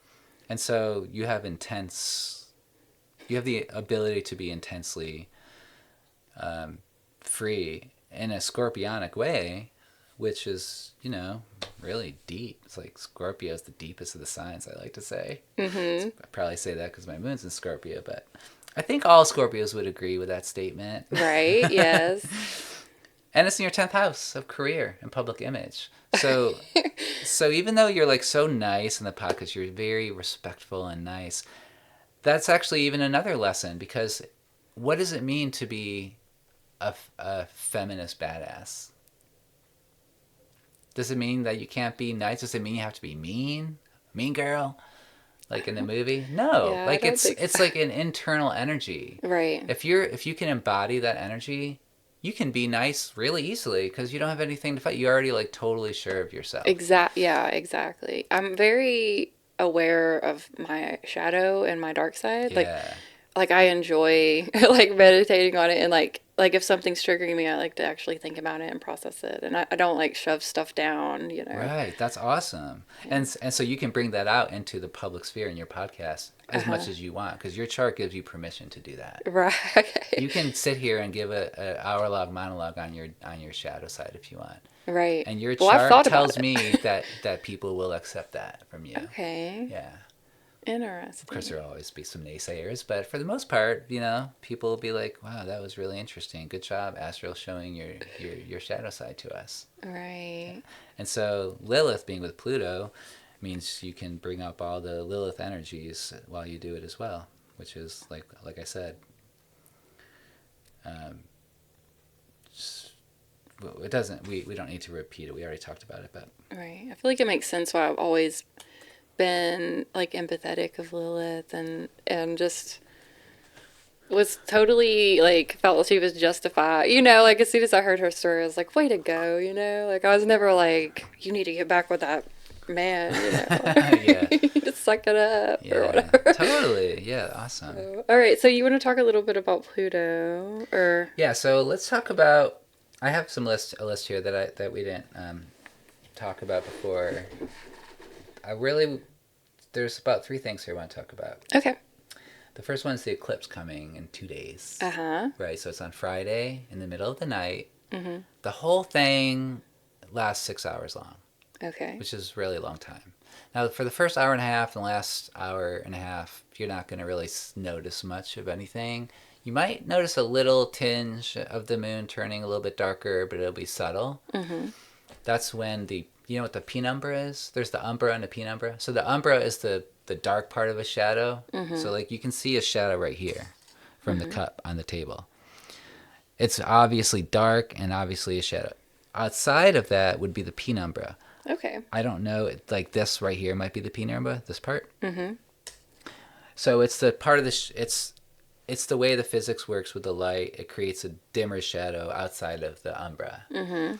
so you have the ability to be intensely free in a scorpionic way, which is, really deep. It's like Scorpio is the deepest of the signs, I like to say. I probably say that because my moon's in Scorpio, but I think all Scorpios would agree with that statement. Right, yes. And it's in your 10th house of career and public image. So even though you're like so nice in the podcast, you're very respectful and nice. That's actually even another lesson, because what does it mean to be a feminist badass? Does it mean that you can't be nice? Does it mean you have to be mean girl, like in the movie? No, Yeah, like it's like an internal energy. Right. If you can embody that energy, you can be nice really easily because you don't have anything to fight. You're already like totally sure of yourself. Yeah, exactly. I'm very aware of my shadow and my dark side. Yeah. Like I enjoy like meditating on it, and like if something's triggering me, I like to actually think about it and process it, and I don't like shove stuff down, Right, that's awesome. Yeah. And so you can bring that out into the public sphere in your podcast as much as you want, because your chart gives you permission to do that. Right. You can sit here and give an hour-long monologue on your shadow side if you want. Right. And your chart tells me that people will accept that from you. Okay. Yeah. Interesting. Of course, there will always be some naysayers, but for the most part, people will be like, "Wow, that was really interesting. Good job, Astral, showing your shadow side to us." Right. Yeah. And so Lilith being with Pluto means you can bring up all the Lilith energies while you do it as well, which is like I said. It doesn't. We don't need to repeat it. We already talked about it, but right. I feel like it makes sense why I've always been like empathetic of Lilith and just was totally like felt she was justified. You know, like as soon as I heard her story, I was like, way to go, you know? Like I was never like, you need to get back with that man, you Yeah. know. Just suck it up or Yeah. whatever. Totally. Yeah. Awesome. So, all right, so you want to talk a little bit about Pluto or Yeah. So let's talk about. I have a list here that we didn't talk about before. There's about 3 things here I want to talk about. Okay. The first one is the eclipse coming in 2 days. Uh-huh. Right. So it's on Friday in the middle of the night. Mm-hmm. The whole thing lasts 6 hours long. Okay. Which is a really long time. Now, for the first hour and a half and the last hour and a half, you're not going to really notice much of anything. You might notice a little tinge of the moon turning a little bit darker, but it'll be subtle. Mm-hmm. That's when you know what the penumbra is? There's the umbra and the penumbra. So the umbra is the dark part of a shadow. Mm-hmm. So like you can see a shadow right here from the cup on the table. It's obviously dark and obviously a shadow. Outside of that would be the penumbra. Okay. I don't know, like this right here might be the penumbra, this part. Mm-hmm. So it's the part of the it's the way the physics works with the light. It creates a dimmer shadow outside of the umbra. Mm-hmm.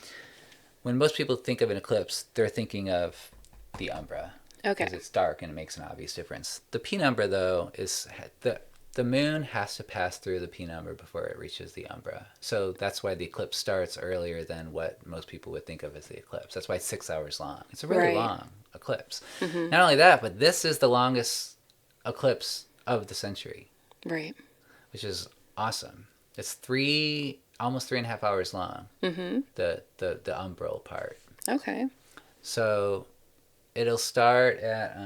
When most people think of an eclipse, they're thinking of the umbra. Okay. Because it's dark and it makes an obvious difference. The penumbra, though, is the moon has to pass through the penumbra before it reaches the umbra. So that's why the eclipse starts earlier than what most people would think of as the eclipse. That's why it's 6 hours long. It's a really long eclipse. Mm-hmm. Not only that, but this is the longest eclipse of the century. Right. Which is awesome. It's almost 3.5 hours long. Mm-hmm. The umbral part. Okay. So it'll start at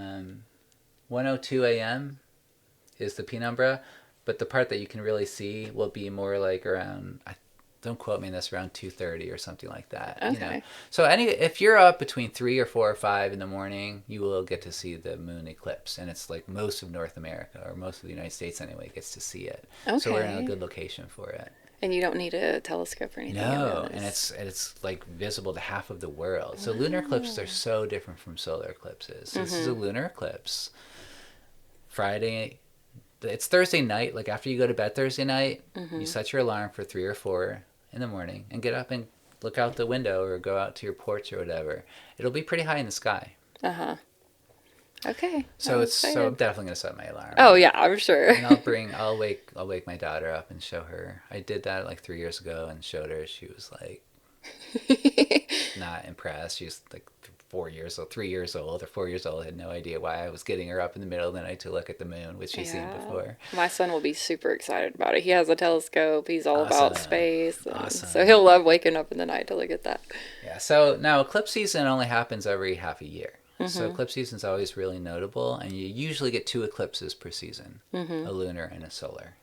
1:02 a.m. is the penumbra, but the part that you can really see will be more like around, don't quote me on this, around 2:30 or something like that. Okay. You know? So if you're up between 3 or 4 or 5 in the morning, you will get to see the moon eclipse, and it's like most of North America, or most of the United States anyway, gets to see it. Okay. So we're in a good location for it. And you don't need a telescope or anything. No, and it's like visible to half of the world. So lunar eclipses are so different from solar eclipses. So this is a lunar eclipse. Friday, it's Thursday night. Like after you go to bed Thursday night, you set your alarm for 3 or 4 in the morning and get up and look out the window or go out to your porch or whatever. It'll be pretty high in the sky. Uh-huh. Okay. So I'm definitely gonna set my alarm. Oh yeah, I'm sure. And I'll wake my daughter up and show her. I did that like 3 years ago and showed her. She was like not impressed. She was like 3 years old or 4 years old. Had no idea why I was getting her up in the middle of the night to look at the moon, which she's seen before. My son will be super excited about it. He has a telescope. He's all about space. Awesome. So he'll love waking up in the night to look at that. Yeah. So now eclipse season only happens every half a year. So eclipse season is always really notable, and you usually get 2 eclipses per season, a lunar and a solar.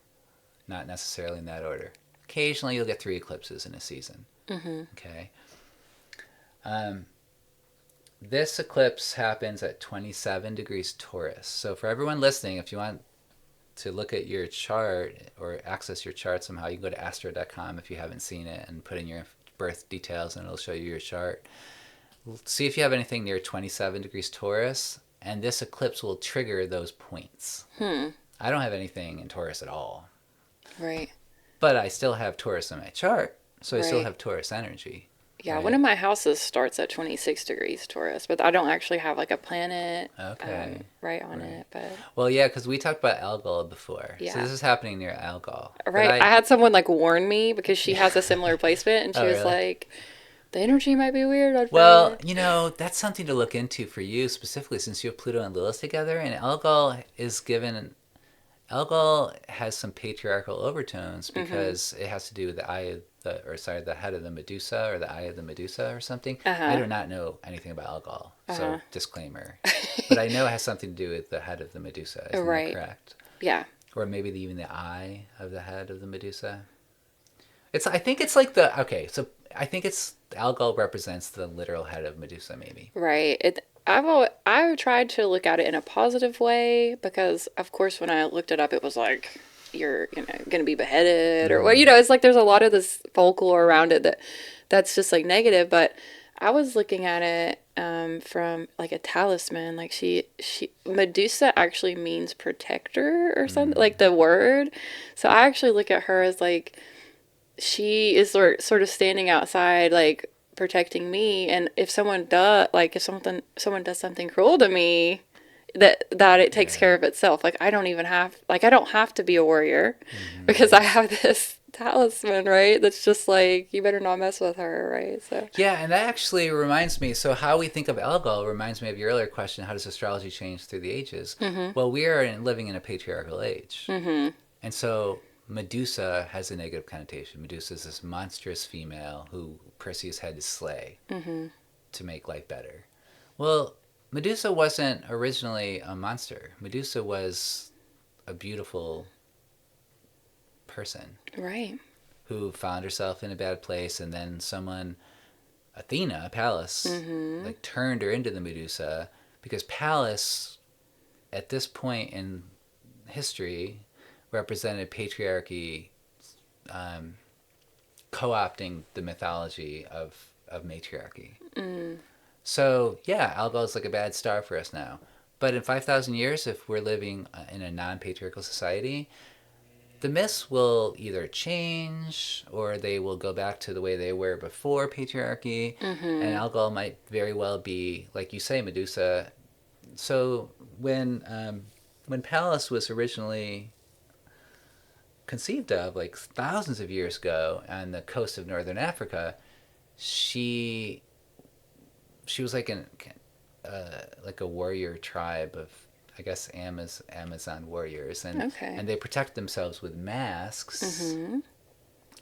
Not necessarily in that order. Occasionally you'll get 3 eclipses in a season. Okay. This eclipse happens at 27 degrees Taurus. So for everyone listening, if you want to look at your chart or access your chart somehow, you can go to astro.com if you haven't seen it and put in your birth details and it'll show you your chart. See if you have anything near 27 degrees Taurus, and this eclipse will trigger those points. I don't have anything in Taurus at all. Right. But I still have Taurus in my chart, so I still have Taurus energy. Yeah, one of my houses starts at 26 degrees Taurus, but I don't actually have like a planet right on it. But well, yeah, because we talked about Algol before. Yeah. So this is happening near Algol. Right. I had someone like warn me because she has a similar placement, and she was like, the energy might be weird. Well, you know, that's something to look into for you specifically since you have Pluto and Lilith together, and Algol has some patriarchal overtones because it has to do with the head of the Medusa or the eye of the Medusa or something. I do not know anything about Algol, so disclaimer. But I know it has something to do with the head of the Medusa. Isn't that correct? Yeah. Or maybe even the eye of the head of the Medusa. I think Algol represents the literal head of Medusa, maybe. Right. I've tried to look at it in a positive way because, of course, when I looked it up, it was like you're going to be beheaded or what. It's like there's a lot of this folklore around it that's just like negative. But I was looking at it from like a talisman. Like Medusa actually means protector or something, like the word. So I actually look at her as like she is sort of standing outside, like protecting me. And if someone does, like if someone does something cruel to me, that it takes Yeah. care of itself. Like I don't have to be a warrior because Mm-hmm. I have this talisman, right? That's just like you better not mess with her, right? So. Yeah, and that actually reminds me. So, how we think of Algol reminds me of your earlier question: how does astrology change through the ages? Mhm. Well, we are living in a patriarchal age, Mhm. and so Medusa has a negative connotation. Medusa is this monstrous female who Perseus had to slay Mhm. to make life better. Well, Medusa wasn't originally a monster. Medusa was a beautiful person Right. who found herself in a bad place, and then someone, Athena, Pallas, Mhm. like turned her into the Medusa because Pallas, at this point in history, represented patriarchy, um, co-opting the mythology of matriarchy. Mm. So yeah, Algol is like a bad star for us now. But in 5,000 years, if we're living in a non-patriarchal society, the myths will either change or they will go back to the way they were before patriarchy. And Mhm. Algol might very well be, like you say, Medusa. So when Pallas was originally conceived of, like thousands of years ago, on the coast of northern Africa, she she was like a warrior tribe of, I guess, Amazon warriors, Okay. and they protect themselves with masks, Mhm.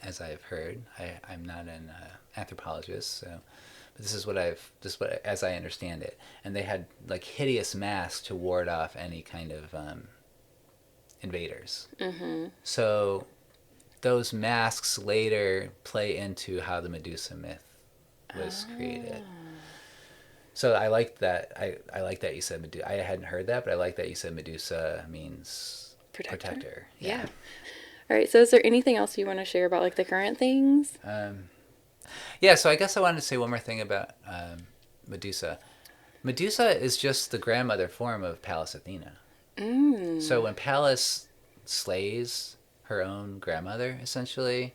as I've heard. I'm not an anthropologist, so but this is what as I understand it. And they had like hideous masks to ward off any kind of invaders. Mhm. So those masks later play into how the Medusa myth was created. Oh. So I like that. I like that you said Medusa. I hadn't heard that, but I like that you said Medusa means Protector. protector. Yeah. Yeah. All right. So is there anything else you want to share about like the current things? Um, yeah. So I guess I wanted to say one more thing about Medusa. Medusa is just the grandmother form of Pallas Athena. So Mm. when Pallas slays her own grandmother, essentially,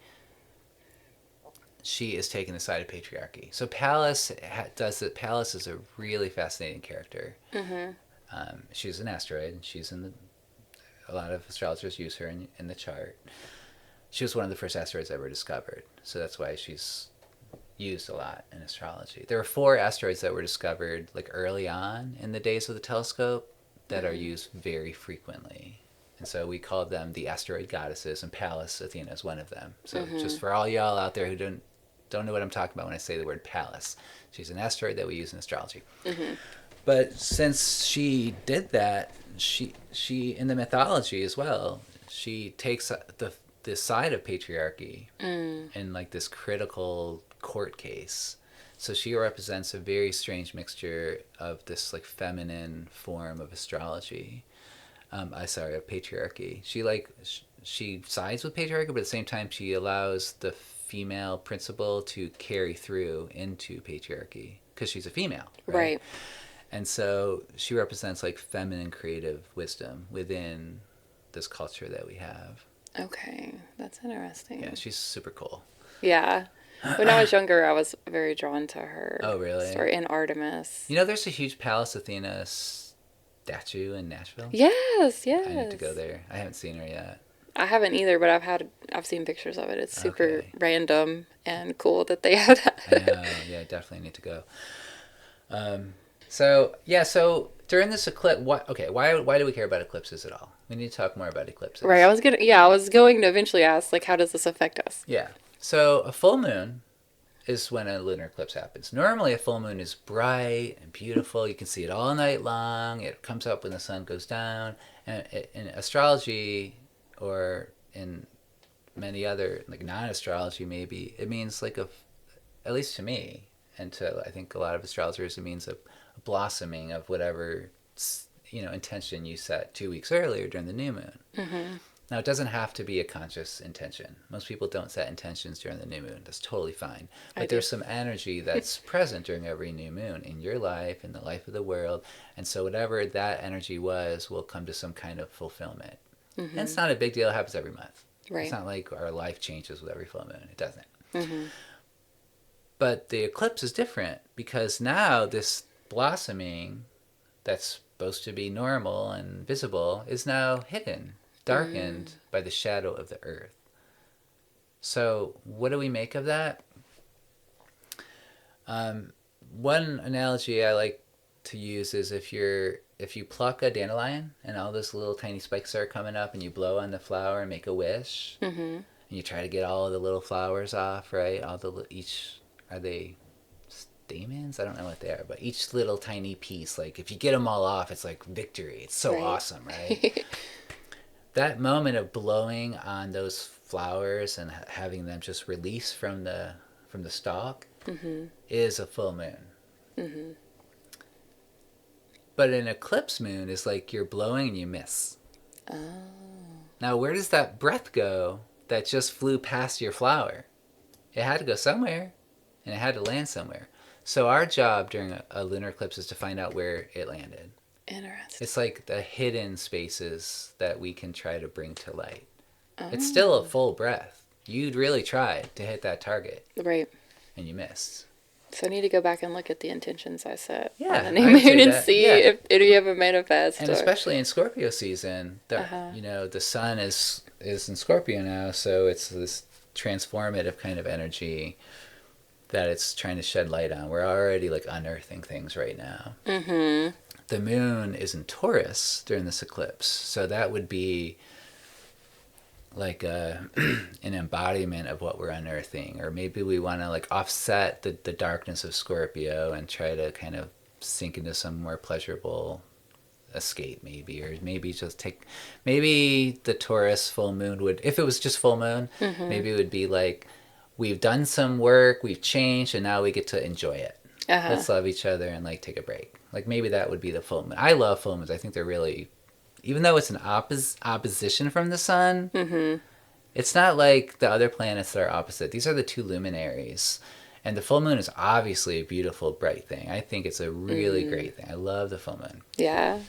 she is taking the side of patriarchy. So Pallas does it. Pallas is a really fascinating character. Mhm. She's an asteroid. She's in the a lot of astrologers use her in the chart. She was one of the first asteroids ever discovered, so that's why she's used a lot in astrology. There were 4 asteroids that were discovered like early on in the days of the telescope that are Mhm. used very frequently. And so we called them the asteroid goddesses, and Pallas Athena is one of them. So just Mhm. for all y'all out there who don't know what I'm talking about when I say the word Pallas, she's an asteroid that we use in astrology. Mhm. But since she did that, she in the mythology as well, she takes the side of patriarchy Mm. in like this critical court case. So she represents a very strange mixture of this like feminine form of astrology. I sorry, of patriarchy. She sides with patriarchy, but at the same time she allows the female principle to carry through into patriarchy because she's a female, right? Right. And so she represents like feminine creative wisdom within this culture that we have. Okay. That's Yeah, interesting. she's super cool. Yeah. When I was younger, I was very drawn to her Oh, really? story in Artemis. You know, there's a huge Pallas Athena statue in Nashville. Yes, I need to go yes. there. I haven't seen her yet. I haven't either, but I've seen pictures of it. It's super Okay. random and cool that they have I that. know. Yeah, definitely need to go. Um, so yeah, so during this eclipse, what? Okay, why do we care about eclipses at all? We need to talk more about Right. eclipses. I was going to eventually ask, like, how does this affect us? Yeah. So a full moon is when a lunar eclipse happens. Normally, a full moon is bright and beautiful. You can see it all night long. It comes up when the sun goes down. And in astrology, or in many other like non-astrology, maybe it means like at least to me and to I think a lot of astrologers, it means a blossoming of whatever intention you set 2 weeks earlier during the new moon. Mm-hmm. Now, it doesn't have to be a conscious intention. Most people don't set intentions during the new moon. That's totally fine. But there's some energy that's present during every new moon in your life, in the life of the world. And so whatever that energy was will come to some kind of fulfillment. And it's not a big deal. It happens every month. Right. It's not like our life changes with every full moon. It doesn't. Mm-hmm. But the eclipse is different because now this blossoming that's supposed to be normal and visible is now hidden, darkened by the shadow of the earth. So what do we make of that? One analogy I like to use is if you pluck a dandelion and all those little tiny spikes are coming up and you blow on the flower and make a wish, and you try to get all of the little flowers off, right? Are they stamens? I don't know what they are, but each little tiny piece, like if you get them all off, it's like victory. It's so awesome, right? That moment of blowing on those flowers and having them just release from the stalk is a full moon. But an eclipse moon is like you're blowing and you miss. Now, where does that breath go that just flew past your flower? It had to go somewhere, and it had to land somewhere. So our job during a lunar eclipse is to find out where it landed. Interesting. It's like the hidden spaces that we can try to bring to light. It's still a full breath. You'd really tried to hit that target. Right. And you missed. So I need to go back and look at the intentions I set Yeah, on the new moon and see if any of them manifest. And especially in Scorpio season, the sun is in Scorpio now, so it's this transformative kind of energy that it's trying to shed light on. We're already like unearthing things right now. The moon is in Taurus during this eclipse, so that would be like an embodiment of what we're unearthing. Or maybe we want to like offset the darkness of Scorpio and try to kind of sink into some more pleasurable escape, maybe. Or maybe the Taurus full moon would, if it was just full moon, maybe it would be like, we've done some work, we've changed, and now we get to enjoy it. Let's love each other and like take a break. Like maybe that would be the full moon. I love full moons. I think they're really, even though it's an opposition from the sun, it's not like the other planets that are opposite. These are the two luminaries. And the full moon is obviously a beautiful, bright thing. I think it's a really great thing. I love the full moon. Yeah.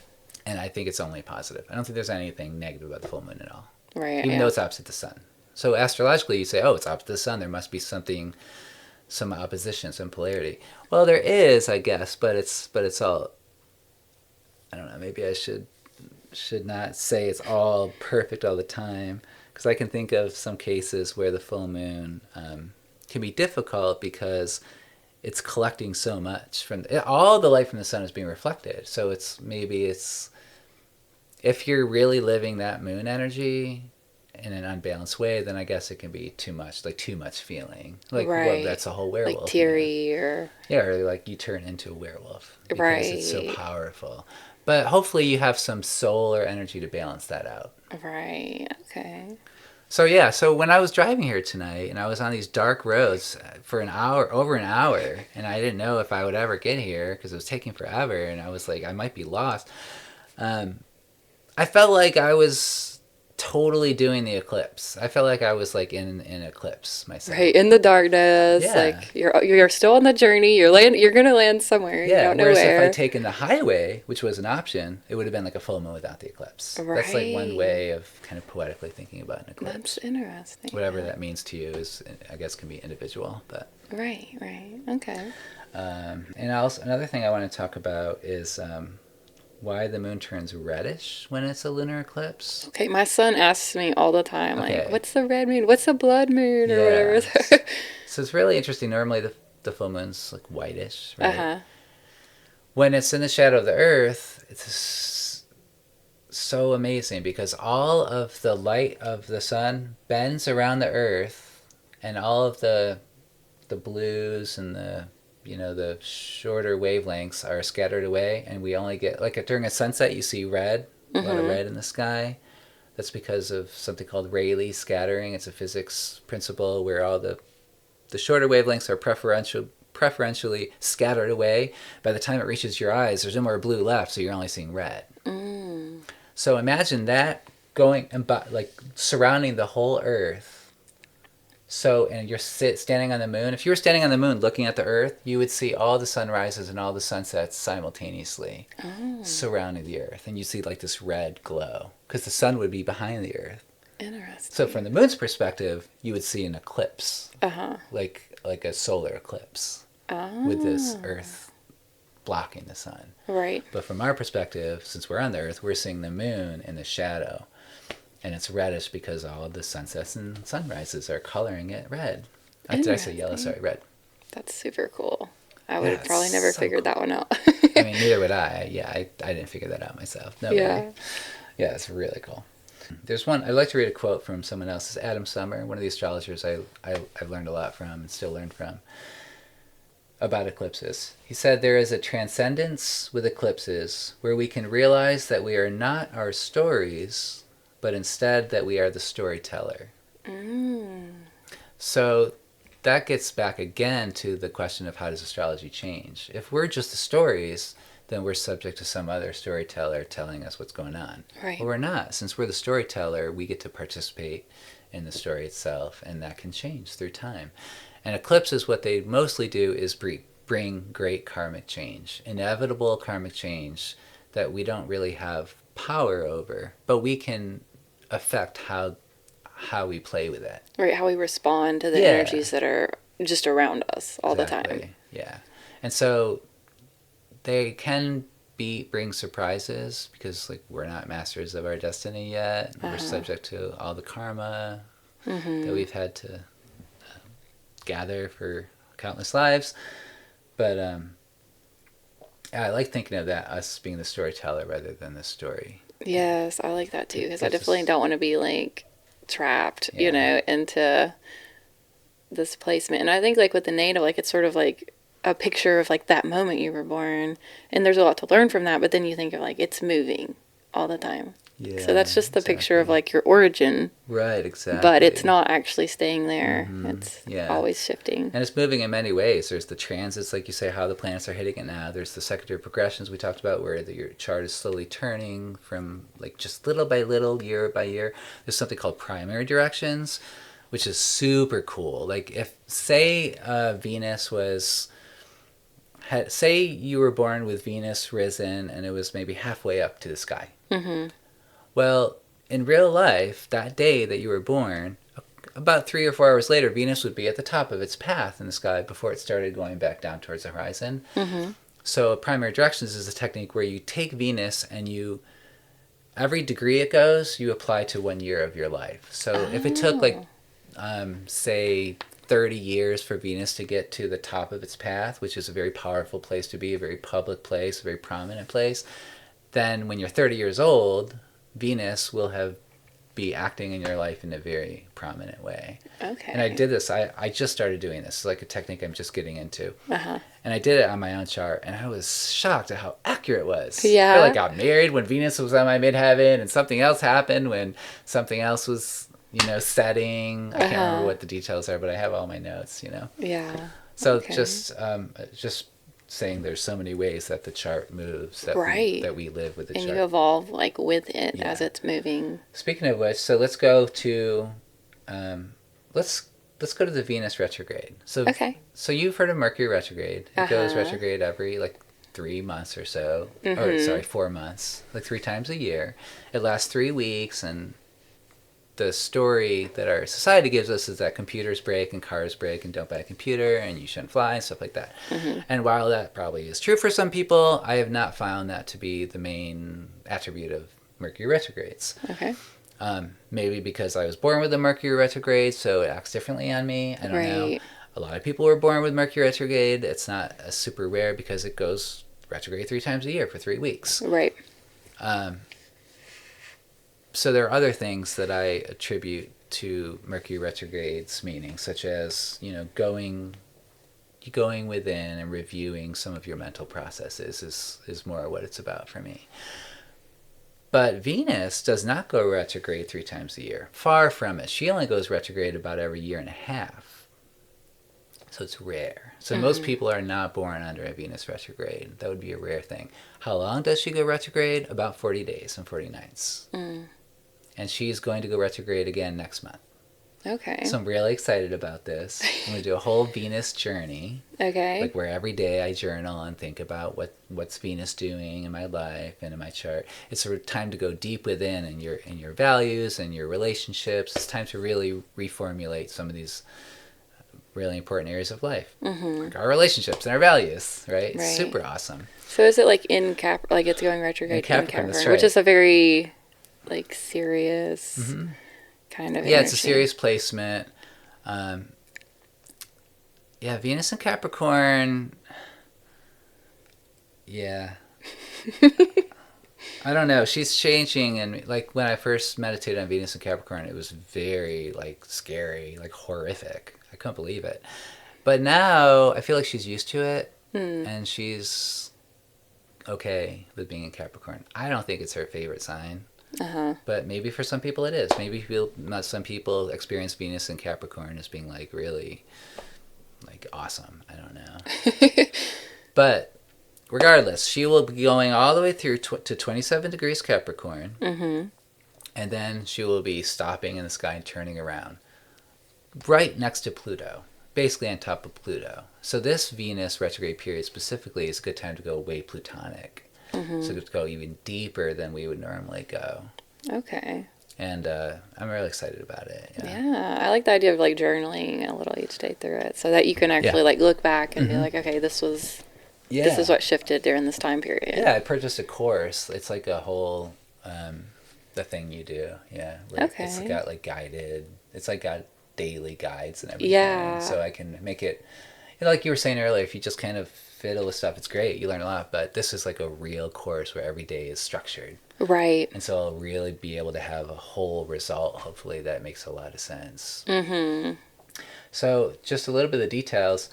And I think it's only positive. I don't think there's anything negative about the full moon at all. Right. Even though it's opposite the sun. So astrologically, you say, oh, it's opposite the sun. There must be some opposition, some polarity. Well, there is, I guess, but it's all, I don't know, maybe I should not say it's all perfect all the time, because I can think of some cases where the full moon can be difficult because it's collecting so much from all the light from the sun is being reflected. So it's if you're really living that moon energy in an unbalanced way, then I guess it can be too much feeling. Like, well, that's a whole werewolf. Like teary or like you turn into a werewolf because it's so powerful. But hopefully you have some soul or energy to balance that out. Right. Okay. So when I was driving here tonight and I was on these dark roads for over an hour, and I didn't know if I would ever get here because it was taking forever, and I was like, I might be lost. I felt like I was totally doing the eclipse. I felt like I was like in an eclipse myself. Right, in the darkness. Yeah. Like you're still on the journey. You're gonna land somewhere. Yeah. You don't know whereas where. If I'd taken the highway, which was an option, it would have been like a full moon without the eclipse. Right. That's like one way of kind of poetically thinking about an eclipse. That's interesting. Whatever that means to you is, I guess, can be individual, but. Right. Okay. And also another thing I want to talk about is why the moon turns reddish when it's a lunar eclipse. Okay, my son asks me all the time, like, what's the red moon? What's the blood moon? Or whatever. So it's really interesting. Normally the full moon's like whitish, right? When it's in the shadow of the earth, it's so amazing because all of the light of the sun bends around the earth, and all of the blues and the shorter wavelengths are scattered away, and we only get, like during a sunset, you see red, a lot of red in the sky. That's because of something called Rayleigh scattering. It's a physics principle where all the shorter wavelengths are preferentially scattered away. By the time it reaches your eyes, there's no more blue left, so you're only seeing red. So imagine that going and like surrounding the whole Earth. So, and you're standing on the moon. If you were standing on the moon looking at the Earth, you would see all the sunrises and all the sunsets simultaneously surrounding the Earth. And you see like this red glow because the sun would be behind the Earth. Interesting. So from the moon's perspective, you would see an eclipse, Uh-huh. like a solar eclipse with this Earth blocking the sun. Right. But from our perspective, since we're on the Earth, we're seeing the moon in the shadow. And it's reddish because all of the sunsets and sunrises are coloring it red. Did I say yellow? Sorry, red. That's super cool. I would have it's probably never so figured that one out. I mean, neither would I. Yeah, I didn't figure that out myself. Nobody. Yeah. Yeah, it's really cool. There's one, I'd like to read a quote from someone else. It's Adam Summer, one of the astrologers I've learned a lot from and still learn from, about eclipses. He said, "There is a transcendence with eclipses where we can realize that we are not our stories, but instead that we are the storyteller." So that gets back again to the question of how does astrology change? If we're just the stories, then we're subject to some other storyteller telling us what's going on. Right. But we're not. Since we're the storyteller, we get to participate in the story itself, and that can change through time. And eclipses, what they mostly do is bring great karmic change, inevitable karmic change that we don't really have power over, but we can affect how we play with it. Right, how we respond to the energies that are just around us all the time. Yeah. And so they can bring surprises because like we're not masters of our destiny yet. We're subject to all the karma that we've had to gather for countless lives. But I like thinking of that, us being the storyteller rather than the story. Yes, I like that too, because I definitely don't want to be like trapped, into this placement. And I think like with the natal, like it's sort of like a picture of like that moment you were born, and there's a lot to learn from that, but then you think of like it's moving all the time. Yeah, so that's just the picture of like your origin. Right, exactly. But it's not actually staying there. It's always shifting. And it's moving in many ways. There's the transits, like you say, how the planets are hitting it now. There's the secondary progressions we talked about where your chart is slowly turning from like just little by little, year by year. There's something called primary directions, which is super cool. Like if, say, Venus was... say you were born with Venus risen and it was maybe halfway up to the sky. Well, in real life, that day that you were born, about 3 or 4 hours later, Venus would be at the top of its path in the sky before it started going back down towards the horizon. So primary directions is a technique where you take Venus and every degree it goes, you apply to 1 year of your life. So if it took like, say, 30 years for Venus to get to the top of its path, which is a very powerful place to be, a very public place, a very prominent place, then when you're 30 years old, Venus will be acting in your life in a very prominent way. Okay. And I did this. I just started doing this. It's like a technique I'm just getting into. And I did it on my own chart, and I was shocked at how accurate it was. Yeah. I got married when Venus was on my midheaven, and something else happened when something else was, setting. I can't remember what the details are, but I have all my notes, Yeah. So just saying there's so many ways that the chart moves that we live with the chart. And you evolve like with it as it's moving. Speaking of which, so let's go to let's go to the Venus retrograde. So you've heard of Mercury retrograde. It goes retrograde every like 3 months or so. Or sorry, 4 months. Like 3 times a year. It lasts 3 weeks, and the story that our society gives us is that computers break and cars break and don't buy a computer and you shouldn't fly and stuff like that. And while that probably is true for some people, I have not found that to be the main attribute of Mercury retrogrades. Maybe because I was born with a Mercury retrograde, so it acts differently on me. I don't know. A lot of people were born with Mercury retrograde. It's not a super rare because it goes retrograde 3 times a year for 3 weeks. So there are other things that I attribute to Mercury retrograde's meaning, such as, going within and reviewing some of your mental processes is more what it's about for me. But Venus does not go retrograde 3 times a year. Far from it. She only goes retrograde about every 1.5 years. So it's rare. So most people are not born under a Venus retrograde. That would be a rare thing. How long does she go retrograde? About 40 days and 40 nights. and she's going to go retrograde again next month. Okay. So I'm really excited about this. I'm going to do a whole Venus journey. Okay. Like where every day I journal and think about what's Venus doing in my life and in my chart. It's sort of time to go deep within in your values and your relationships. It's time to really reformulate some of these really important areas of life, like our relationships and our values. Right? It's super awesome. So is it like in like it's going retrograde in Capricorn, that's right. which is a very like serious kind of energy. It's a serious placement. Venus and Capricorn. Yeah. I don't know. She's changing, and like when I first meditated on Venus and Capricorn, it was very like scary, like horrific. I couldn't believe it. But now I feel like she's used to it, and she's okay with being in Capricorn. I don't think it's her favorite sign. But maybe for some people it is. Maybe some people experience Venus in Capricorn as being like really like awesome. I don't know. But regardless, she will be going all the way through to 27 degrees Capricorn. And then she will be stopping in the sky and turning around right next to Pluto, basically on top of Pluto. So this Venus retrograde period specifically is a good time to go way Plutonic. So to go even deeper than we would normally go. Okay. And I'm really excited about it. Yeah, I like the idea of like journaling a little each day through it, so that you can actually like look back and be like, okay, this is what shifted during this time period. Yeah, I purchased a course. It's like a whole the thing you do. Yeah. Okay. It's got like guided. It's like got daily guides and everything. Yeah. So I can make it. Like you were saying earlier, if you just kind of fiddle with stuff, it's great. You learn a lot. But this is like a real course where every day is structured. Right. And so I'll really be able to have a whole result, hopefully, that makes a lot of sense. So just a little bit of the details.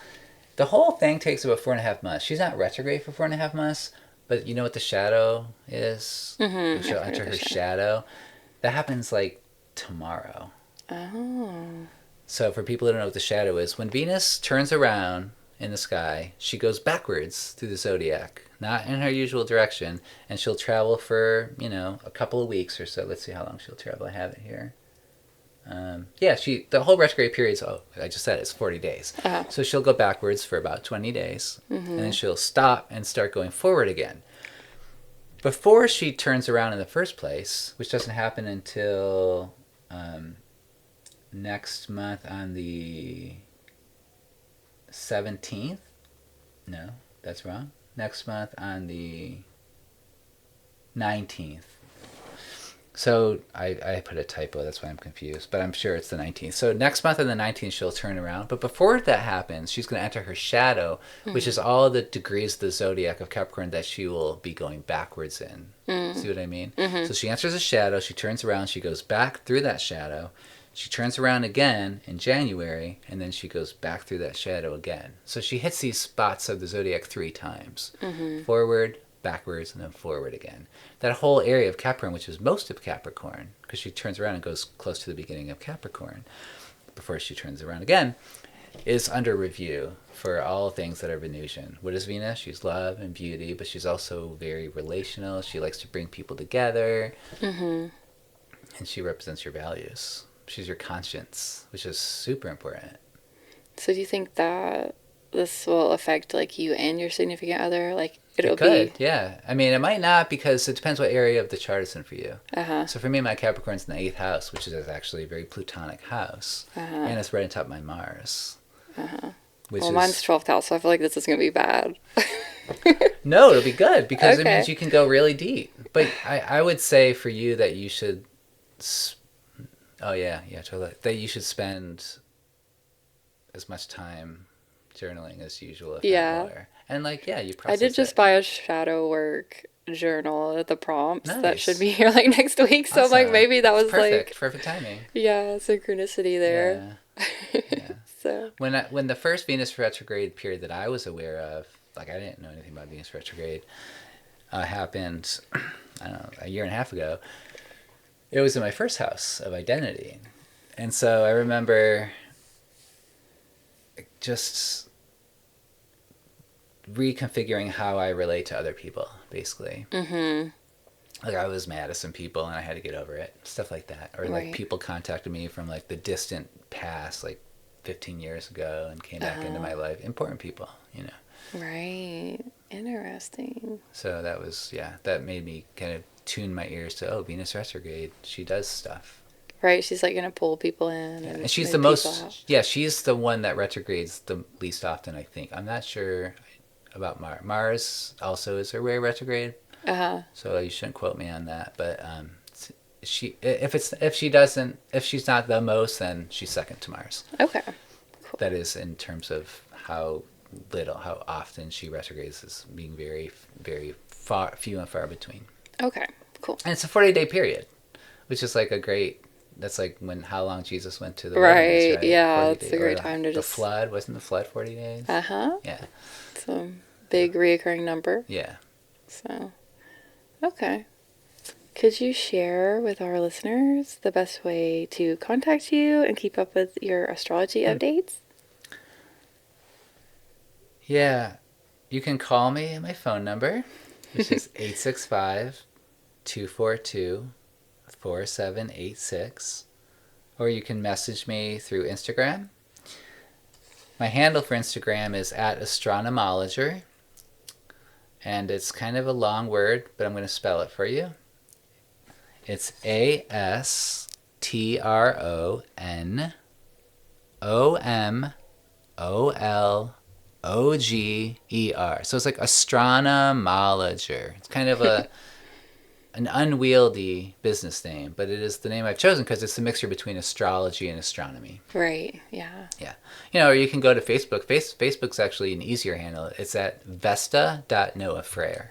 The whole thing takes about 4.5 months. She's not retrograde for 4.5 months, but you know what the shadow is? She'll enter her shadow. That happens like tomorrow. Oh. So for people who don't know what the shadow is, when Venus turns around in the sky, she goes backwards through the zodiac, not in her usual direction, and she'll travel for, a couple of weeks or so. Let's see how long she'll travel. I have it here. The whole retrograde period is, I just said it's 40 days. So she'll go backwards for about 20 days, and then she'll stop and start going forward again. Before she turns around in the first place, which doesn't happen until next month on the 17th. No, that's wrong. Next month on the 19th. So I put a typo, that's why I'm confused, but I'm sure it's the 19th. So next month on the 19th, she'll turn around. But before that happens, she's going to enter her shadow, which is all the degrees of the zodiac of Capricorn that she will be going backwards in. See what I mean? So she enters a shadow, she turns around, she goes back through that shadow. She turns around again in January, and then she goes back through that shadow again. So she hits these spots of the zodiac 3 times. Forward, backwards, and then forward again. That whole area of Capricorn, which is most of Capricorn, because she turns around and goes close to the beginning of Capricorn before she turns around again, is under review for all things that are Venusian. What is Venus? She's love and beauty, but she's also very relational. She likes to bring people together, and she represents your values. She's your conscience, which is super important. So do you think that this will affect like you and your significant other? Like it could, yeah. I mean, it might not, because it depends what area of the chart it's in for you. So for me, my Capricorn's in the 8th house, which is actually a very Plutonic house, and it's right on top of my Mars. Mine's 12th house, so I feel like this is going to be bad. No, it'll be good, because it means you can go really deep. But I would say for you that you should... totally. That you should spend as much time journaling as usual, if not more. And you process I did just buy a shadow work journal at the prompts. Nice. That should be here like next week. So Awesome. I'm like, maybe that was perfect timing. Yeah, synchronicity there. Yeah. So when the first Venus retrograde period that I was aware of, like I didn't know anything about Venus retrograde, happened, I don't know, a year and a half ago. It was in my first house of identity. And so I remember just reconfiguring how I relate to other people, basically. like I was mad at some people and I had to get over it, stuff like that. Or like Right. people contacted me from like the distant past, like 15 years ago, and came back into my life. Important people, you know. Right. Interesting. So that was, yeah, that made me kind of tune my ears to, oh, Venus retrograde, she does stuff. Right. She's like gonna pull people in Yeah, and and she's the move people out. most, yeah, she's the one that retrogrades the least often, I think. I'm not sure about Mars. Mars also is a rare retrograde, so you shouldn't quote me on that. But if she's not the most, then she's second to Mars. Okay. Cool. That is in terms of how often she retrogrades, is being very, very few and far between. Okay. Cool. And it's a 40-day period, which is like a great. That's like how long Jesus went to the Right. wilderness, right? Yeah. 40 It's days. a great Or time to the just. flood, wasn't the flood 40 days? Yeah. Yeah. It's a big reoccurring number. Yeah. So. Okay. Could you share with our listeners the best way to contact you and keep up with your astrology updates? Yeah. You can call me at my phone number, which is 865-242-4786. Or you can message me through Instagram. My handle for Instagram is @astronomology. And it's kind of a long word, but I'm going to spell it for you. It's ASTRONOMOLOGER. So it's like astronomologer. It's kind of an unwieldy business name, but it is the name I've chosen because it's a mixture between astrology and astronomy. Right. Yeah. Yeah. Or you can go to Facebook. Facebook's actually an easier handle. It's at vesta.noahfrere.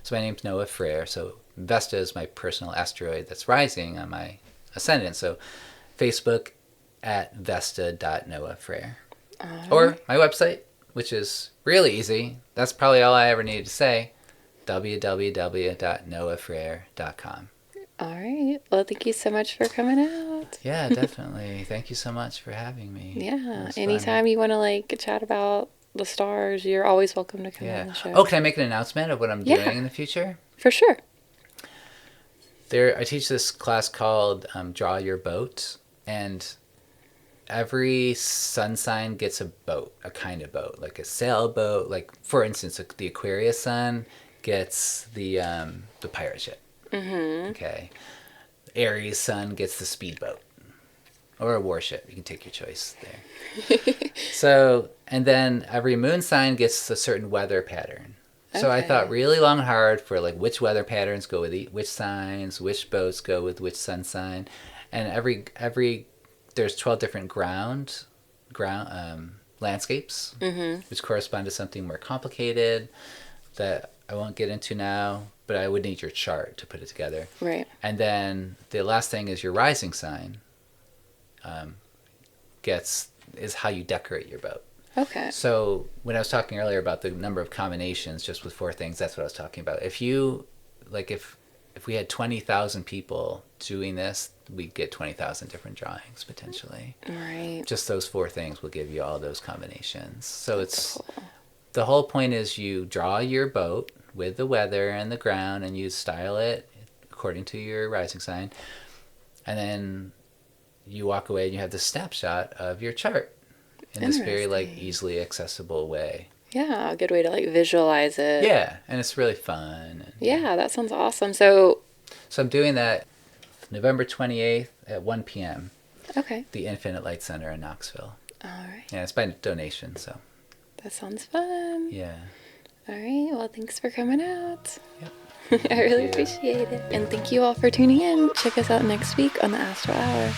So my name's Noah Frere. So Vesta is my personal asteroid that's rising on my ascendant. So Facebook at vesta.noahfrere. Or my website, which is really easy. That's probably all I ever needed to say. www.noahfrere.com. All right. Well, thank you so much for coming out. Yeah, definitely. Thank you so much for having me. Yeah. Anytime you want to like chat about the stars, you're always welcome to come on the show. Oh, can I make an announcement of what I'm doing in the future? For sure. I teach this class called Draw Your Boat, and every sun sign gets a boat, a kind of boat, like a sailboat. Like, for instance, the Aquarius sun gets the pirate ship. Mm-hmm. Okay. Aries sun gets the speedboat. Or a warship. You can take your choice there. So, and then every moon sign gets a certain weather pattern. So I thought really long and hard for like which weather patterns go with which signs, which boats go with which sun sign. And there's 12 different ground landscapes, which correspond to something more complicated that I won't get into now, but I would need your chart to put it together. Right. And then the last thing is your rising sign. Is how you decorate your boat. Okay. So when I was talking earlier about the number of combinations just with 4 things, that's what I was talking about. If you if we had 20,000 people doing this, we'd get 20,000 different drawings potentially. Right. Just those 4 things will give you all those combinations. So the whole point is you draw your boat with the weather and the ground, and you style it according to your rising sign, and then you walk away and you have the snapshot of your chart in this very easily accessible way. Yeah, a good way to like visualize it. Yeah, and it's really fun. Yeah, that sounds awesome. So I'm doing that November 28th at 1 p.m. Okay. The Infinite Light Center in Knoxville. All right. Yeah, it's by donation, so. That sounds fun. Yeah. All right. Well, thanks for coming out. Yep. I really appreciate it. And thank you all for tuning in. Check us out next week on the Astral Hour.